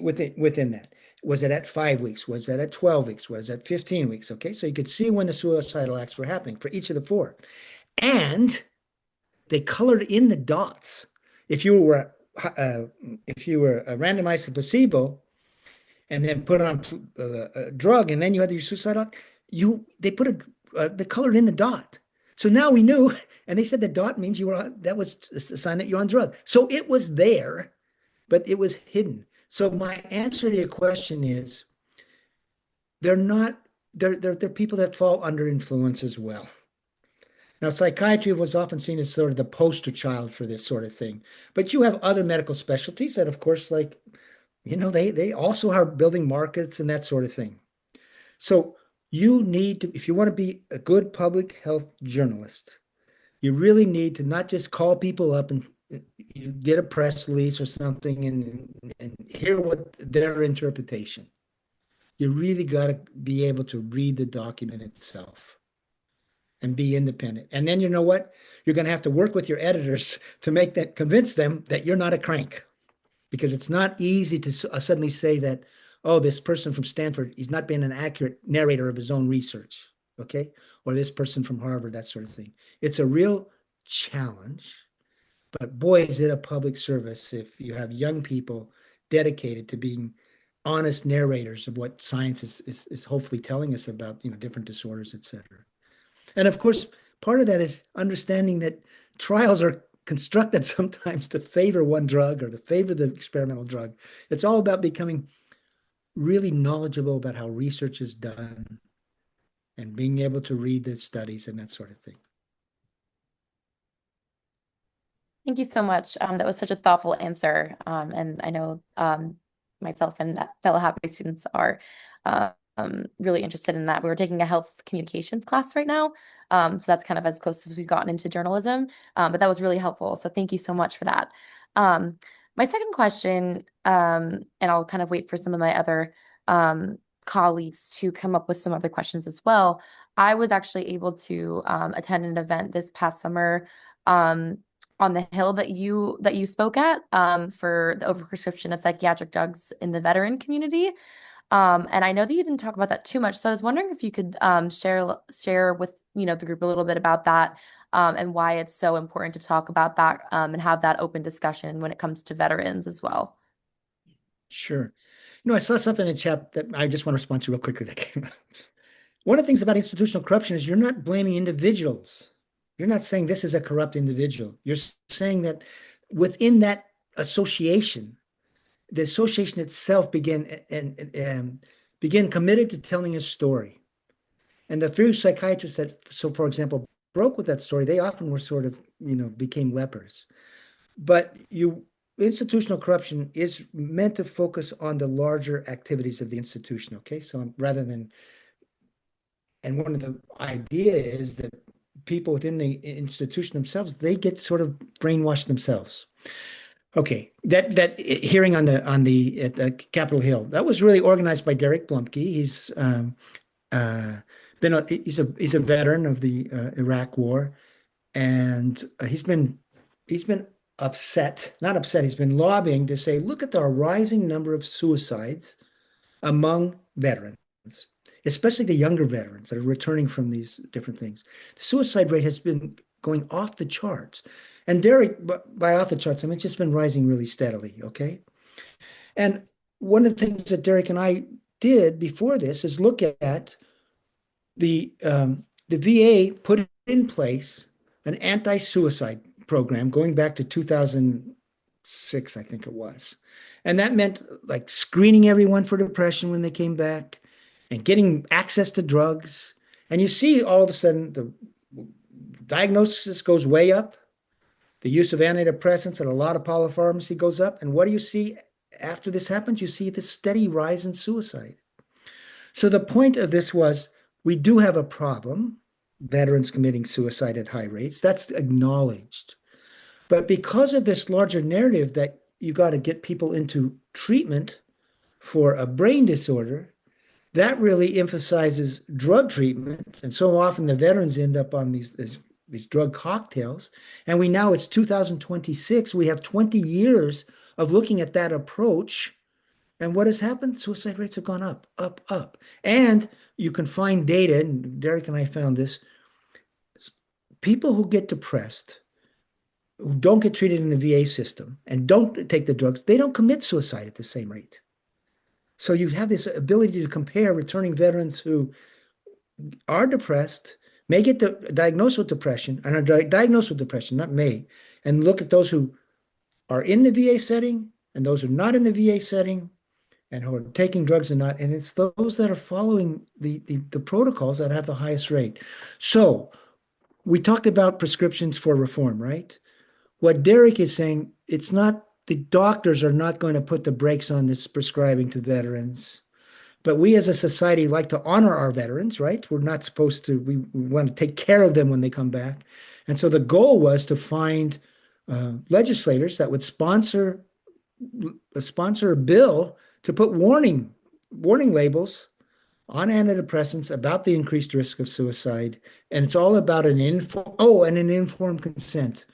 within that. Was it at 5 weeks? Was that at 12 weeks? Was it at 15 weeks? Okay, so you could see when the suicidal acts were happening for each of the four. And they colored in the dots. If you were randomized to placebo and then put on a drug and then you had your suicidal, they put the colored in the dot. So now we knew, and they said the dot means that was a sign that you're on drug. So it was there, but it was hidden. So my answer to your question is, they're people that fall under influence as well. Now, psychiatry was often seen as sort of the poster child for this sort of thing. But you have other medical specialties that, of course, like, they also are building markets and that sort of thing. So you need to, if you want to be a good public health journalist, you really need to not just call people up and you get a press release or something and hear what their interpretation. You really got to be able to read the document itself and be independent. And then you know what? You're going to have to work with your editors to convince them that you're not a crank, because it's not easy to suddenly say that, oh, this person from Stanford, he's not being an accurate narrator of his own research, okay? Or this person from Harvard, that sort of thing. It's a real challenge, but boy, is it a public service if you have young people dedicated to being honest narrators of what science is hopefully telling us about, different disorders, et cetera. And of course, part of that is understanding that trials are constructed sometimes to favor one drug or to favor the experimental drug. It's all about becoming really knowledgeable about how research is done and being able to read the studies and that sort of thing. Thank you so much. That was such a thoughtful answer. And I know myself and fellow HAPI students are really interested in that. We were taking a health communications class right now. So that's kind of as close as we've gotten into journalism. But that was really helpful. So thank you so much for that. My second question, and I'll kind of wait for some of my other colleagues to come up with some other questions as well. I was actually able to attend an event this past summer on the Hill that you spoke at for the overprescription of psychiatric drugs in the veteran community. And I know that you didn't talk about that too much, so I was wondering if you could share with the group a little bit about that and why it's so important to talk about that and have that open discussion when it comes to veterans as well. Sure. I saw something in chat that I just want to respond to real quickly that came out. One of the things about institutional corruption is you're not blaming individuals. You're not saying this is a corrupt individual. You're saying that within that association, the association itself began committed to telling a story. And the few psychiatrists that, so for example, broke with that story, they often were sort of, became lepers. But institutional corruption is meant to focus on the larger activities of the institution, okay? So rather than, and one of the idea is that people within the institution themselves, they get sort of brainwashed themselves. Okay, that hearing at the Capitol Hill, that was really organized by Derek Blumke. He's he's a veteran of the Iraq War, and he's been upset, not upset. He's been lobbying to say, look at the rising number of suicides among veterans, especially the younger veterans that are returning from these different things. The suicide rate has been going off the charts. And Derek, by off the charts, I mean, it's just been rising really steadily, okay? And one of the things that Derek and I did before this is look at the VA put in place an anti-suicide program going back to 2006, I think it was. And that meant like screening everyone for depression when they came back and getting access to drugs. And you see all of a sudden the diagnosis goes way up. The use of antidepressants and a lot of polypharmacy goes up. And what do you see after this happens? You see the steady rise in suicide. So the point of this was, we do have a problem, veterans committing suicide at high rates. That's acknowledged. But because of this larger narrative that you got to get people into treatment for a brain disorder, that really emphasizes drug treatment. And so often the veterans end up on these drug cocktails. And it's 2026. We have 20 years of looking at that approach. And what has happened? Suicide rates have gone up, up, up. And you can find data, and Derek and I found this, people who get depressed, who don't get treated in the VA system and don't take the drugs, they don't commit suicide at the same rate. So you have this ability to compare returning veterans who are depressed, may get diagnosed with depression, and are diagnosed with depression, not may, and look at those who are in the VA setting and those who are not in the VA setting and who are taking drugs and not. And it's those that are following the protocols that have the highest rate. So we talked about prescriptions for reform, right? What Derek is saying, it's not the doctors are not going to put the brakes on this prescribing to veterans. But we as a society like to honor our veterans, right? We're not supposed to, we want to take care of them when they come back. And so the goal was to find legislators that would sponsor a bill to put warning labels on antidepressants about the increased risk of suicide. And it's all about an informed consent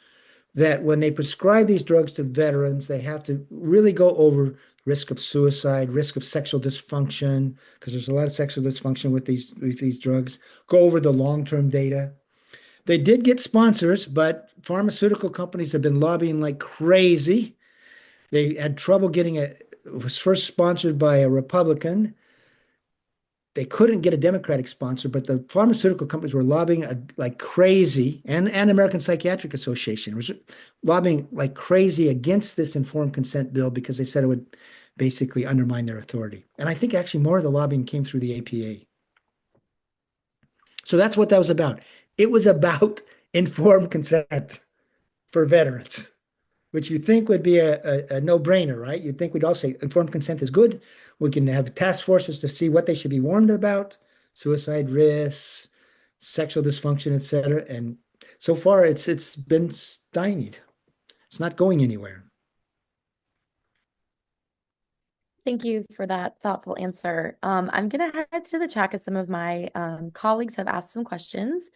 that when they prescribe these drugs to veterans, they have to really go over risk of suicide, risk of sexual dysfunction, because there's a lot of sexual dysfunction with these drugs, go over the long-term data. They did get sponsors, but pharmaceutical companies have been lobbying like crazy. They had trouble getting it. It was first sponsored by a Republican. They couldn't get a Democratic sponsor, but the pharmaceutical companies were lobbying like crazy, and American Psychiatric Association was lobbying like crazy against this informed consent bill because they said it would basically undermine their authority. And I think actually more of the lobbying came through the APA. So that's what that was about. It was about informed consent for veterans, which you think would be a no-brainer, right? You'd think we'd all say informed consent is good. We can have task forces to see what they should be warned about, suicide risks, sexual dysfunction, et cetera. And so far, it's been stymied. It's not going anywhere. Thank you for that thoughtful answer. I'm going to head to the chat because some of my colleagues have asked some questions.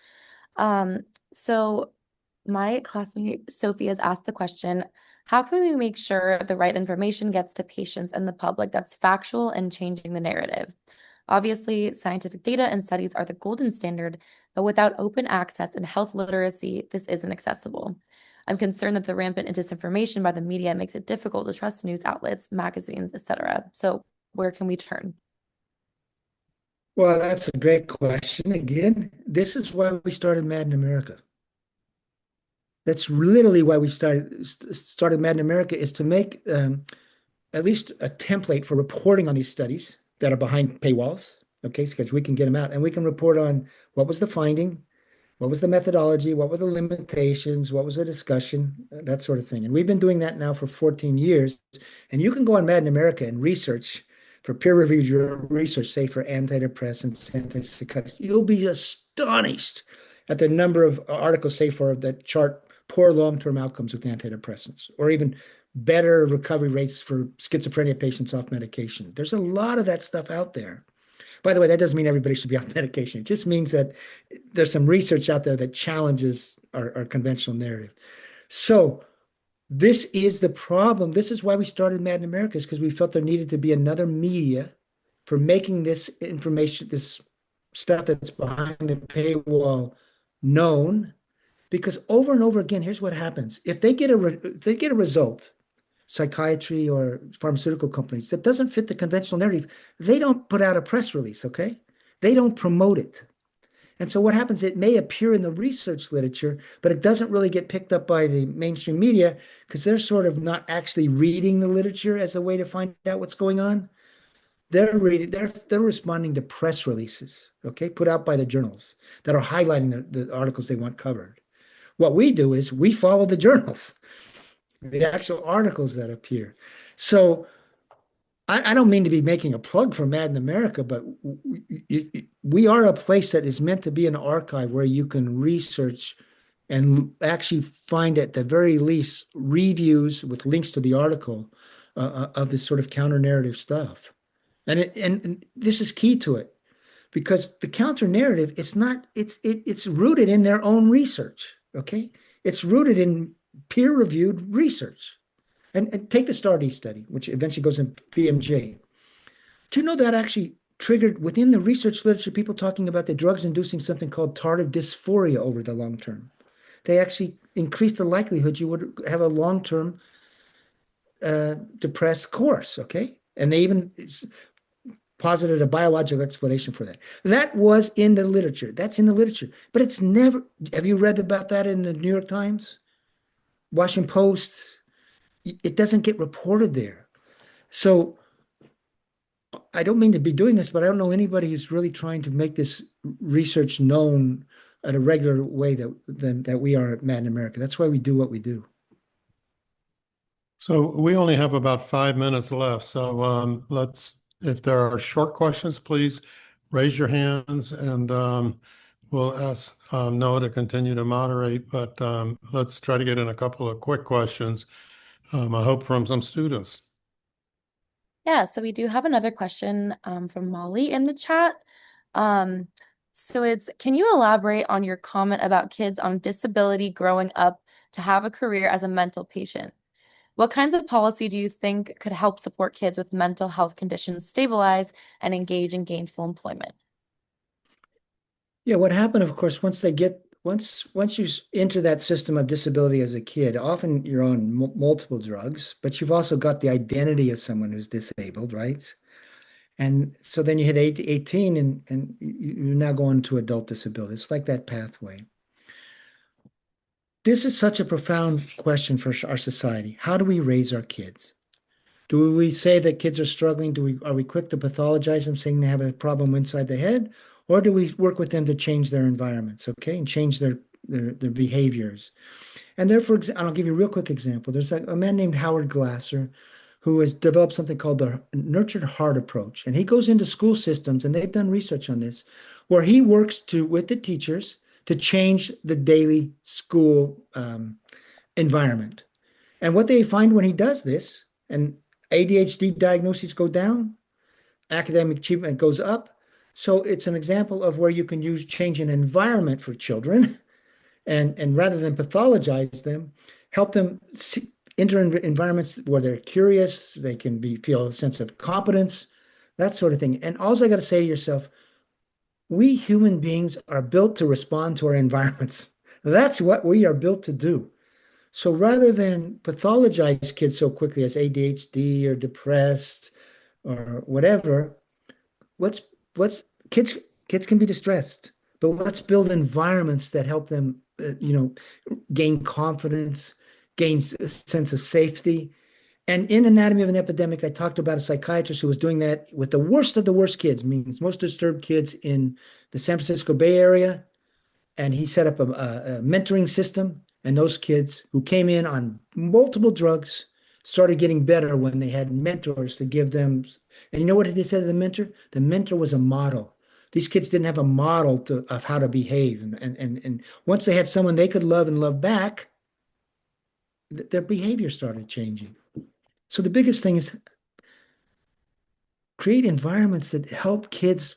So my classmate Sophie has asked the question, how can we make sure the right information gets to patients and the public that's factual and changing the narrative? Obviously, scientific data and studies are the golden standard, but without open access and health literacy, this isn't accessible. I'm concerned that the rampant disinformation by the media makes it difficult to trust news outlets, magazines, etc. So where can we turn? Well, that's a great question. Again, this is why we started Mad in America. That's literally why we started Mad in America, is to make at least a template for reporting on these studies that are behind paywalls, okay? Because we can get them out and we can report on what was the finding, what was the methodology, what were the limitations, what was the discussion, that sort of thing. And we've been doing that now for 14 years. And you can go on Mad in America and research for peer-reviewed research, say for antidepressants, antipsychotics. You'll be astonished at the number of articles, say for that chart poor long-term outcomes with antidepressants, or even better recovery rates for schizophrenia patients off medication. There's a lot of that stuff out there. By the way, that doesn't mean everybody should be off medication. It just means that there's some research out there that challenges our conventional narrative. So this is the problem. This is why we started Mad in America, is because we felt there needed to be another media for making this information, this stuff that's behind the paywall known. Because over and over again, here's what happens. If they get a result, psychiatry or pharmaceutical companies, that doesn't fit the conventional narrative, they don't put out a press release, okay? They don't promote it. And so what happens, it may appear in the research literature, but it doesn't really get picked up by the mainstream media because they're sort of not actually reading the literature as a way to find out what's going on. They're responding to press releases, okay, put out by the journals that are highlighting the articles they want covered. What we do is we follow the journals, the actual articles that appear. So I don't mean to be making a plug for Mad in America, but we are a place that is meant to be an archive where you can research and actually find at the very least reviews with links to the article of this sort of counter narrative stuff. And this is key to it, because the counter narrative, it's rooted in their own research. Okay, it's rooted in peer-reviewed research. And take the STAR*D study, which eventually goes in BMJ. Do you know that actually triggered within the research literature people talking about the drugs inducing something called tardive dysphoria over the long term? They actually increased the likelihood you would have a long-term depressed course, okay? And they even posited a biological explanation for that. That was in the literature. That's in the literature. But it's never, have you read about that in the New York Times, Washington Post? It doesn't get reported there. So I don't mean to be doing this, but I don't know anybody who's really trying to make this research known at a regular way that we are at Mad in America. That's why we do what we do. So we only have about 5 minutes left. So if there are short questions, please raise your hands and we'll ask Noah to continue to moderate. But let's try to get in a couple of quick questions. I hope from some students. Yeah, so we do have another question from Molly in the chat. Um, can you elaborate on your comment about kids on disability growing up to have a career as a mental patient? What kinds of policy do you think could help support kids with mental health conditions stabilize and engage in gainful employment? Yeah, what happened, of course, once you enter that system of disability as a kid, often you're on multiple drugs, but you've also got the identity of someone who's disabled, right? And so then you hit 18 and you now go into adult disability. It's like that pathway. This is such a profound question for our society. How do we raise our kids? Do we say that kids are struggling? Are we quick to pathologize them, saying they have a problem inside the head? Or do we work with them to change their environments, okay, and change their behaviors? And therefore, I'll give you a real quick example. There's a man named Howard Glasser who has developed something called the nurtured heart approach. And he goes into school systems, and they've done research on this, where he works with the teachers to change the daily school environment. And what they find when he does this, and ADHD diagnoses go down, academic achievement goes up. So it's an example of where you can change an environment for children and rather than pathologize them, help them enter environments where they're curious, they can feel a sense of competence, that sort of thing. And also I got to say to yourself, we human beings are built to respond to our environments. That's what we are built to do. So rather than pathologize kids so quickly as ADHD or depressed or whatever, let's kids can be distressed, but let's build environments that help them, gain confidence, gain a sense of safety. And in Anatomy of an Epidemic, I talked about a psychiatrist who was doing that with the worst of the worst kids, means most disturbed kids in the San Francisco Bay Area. And he set up a mentoring system. And those kids who came in on multiple drugs started getting better when they had mentors to give them. And you know what they said to the mentor? The mentor was a model. These kids didn't have a model of how to behave. And once they had someone they could love and love back, their behavior started changing. So the biggest thing is create environments that help kids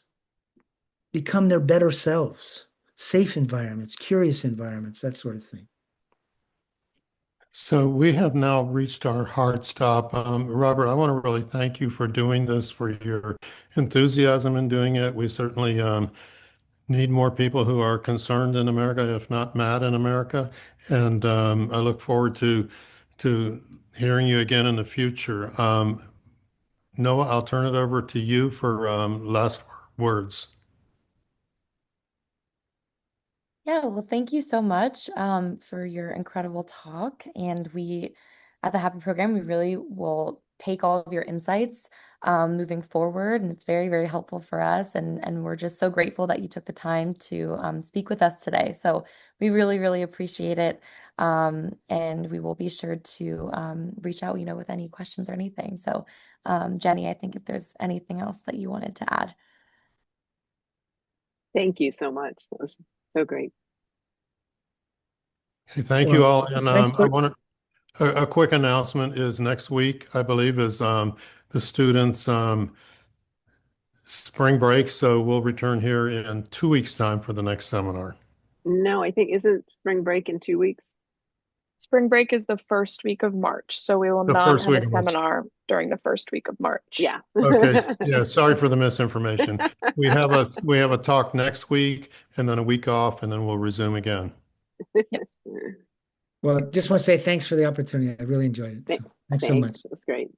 become their better selves, safe environments, curious environments, that sort of thing. So we have now reached our hard stop. Robert, I want to really thank you for doing this, for your enthusiasm in doing it. We certainly need more people who are concerned in America, if not mad in America. And I look forward to hearing you again in the future. Noah, I'll turn it over to you for last words. Yeah, well, thank you so much for your incredible talk. And we at the HAPI program, we really will take all of your insights moving forward. And it's very, very helpful for us. And we're just so grateful that you took the time to speak with us today. So we really, really appreciate it. And we will be sure to reach out, with any questions or anything. So Jenny, I think if there's anything else that you wanted to add. Thank you so much. That was so great. Hey, thank you all. And thanks I want a quick announcement is next week, I believe, is the students' spring break. So we'll return here in 2 weeks' time for the next seminar. No, I think isn't spring break in 2 weeks? Spring break is the first week of March, so we will The not first have a week of March. seminar during the first week of March. Yeah. Okay. Yeah. Sorry for the misinformation. We have a talk next week and then a week off, and then we'll resume again. Yes. Well, just want to say thanks for the opportunity. I really enjoyed it. So thanks so much. That's great.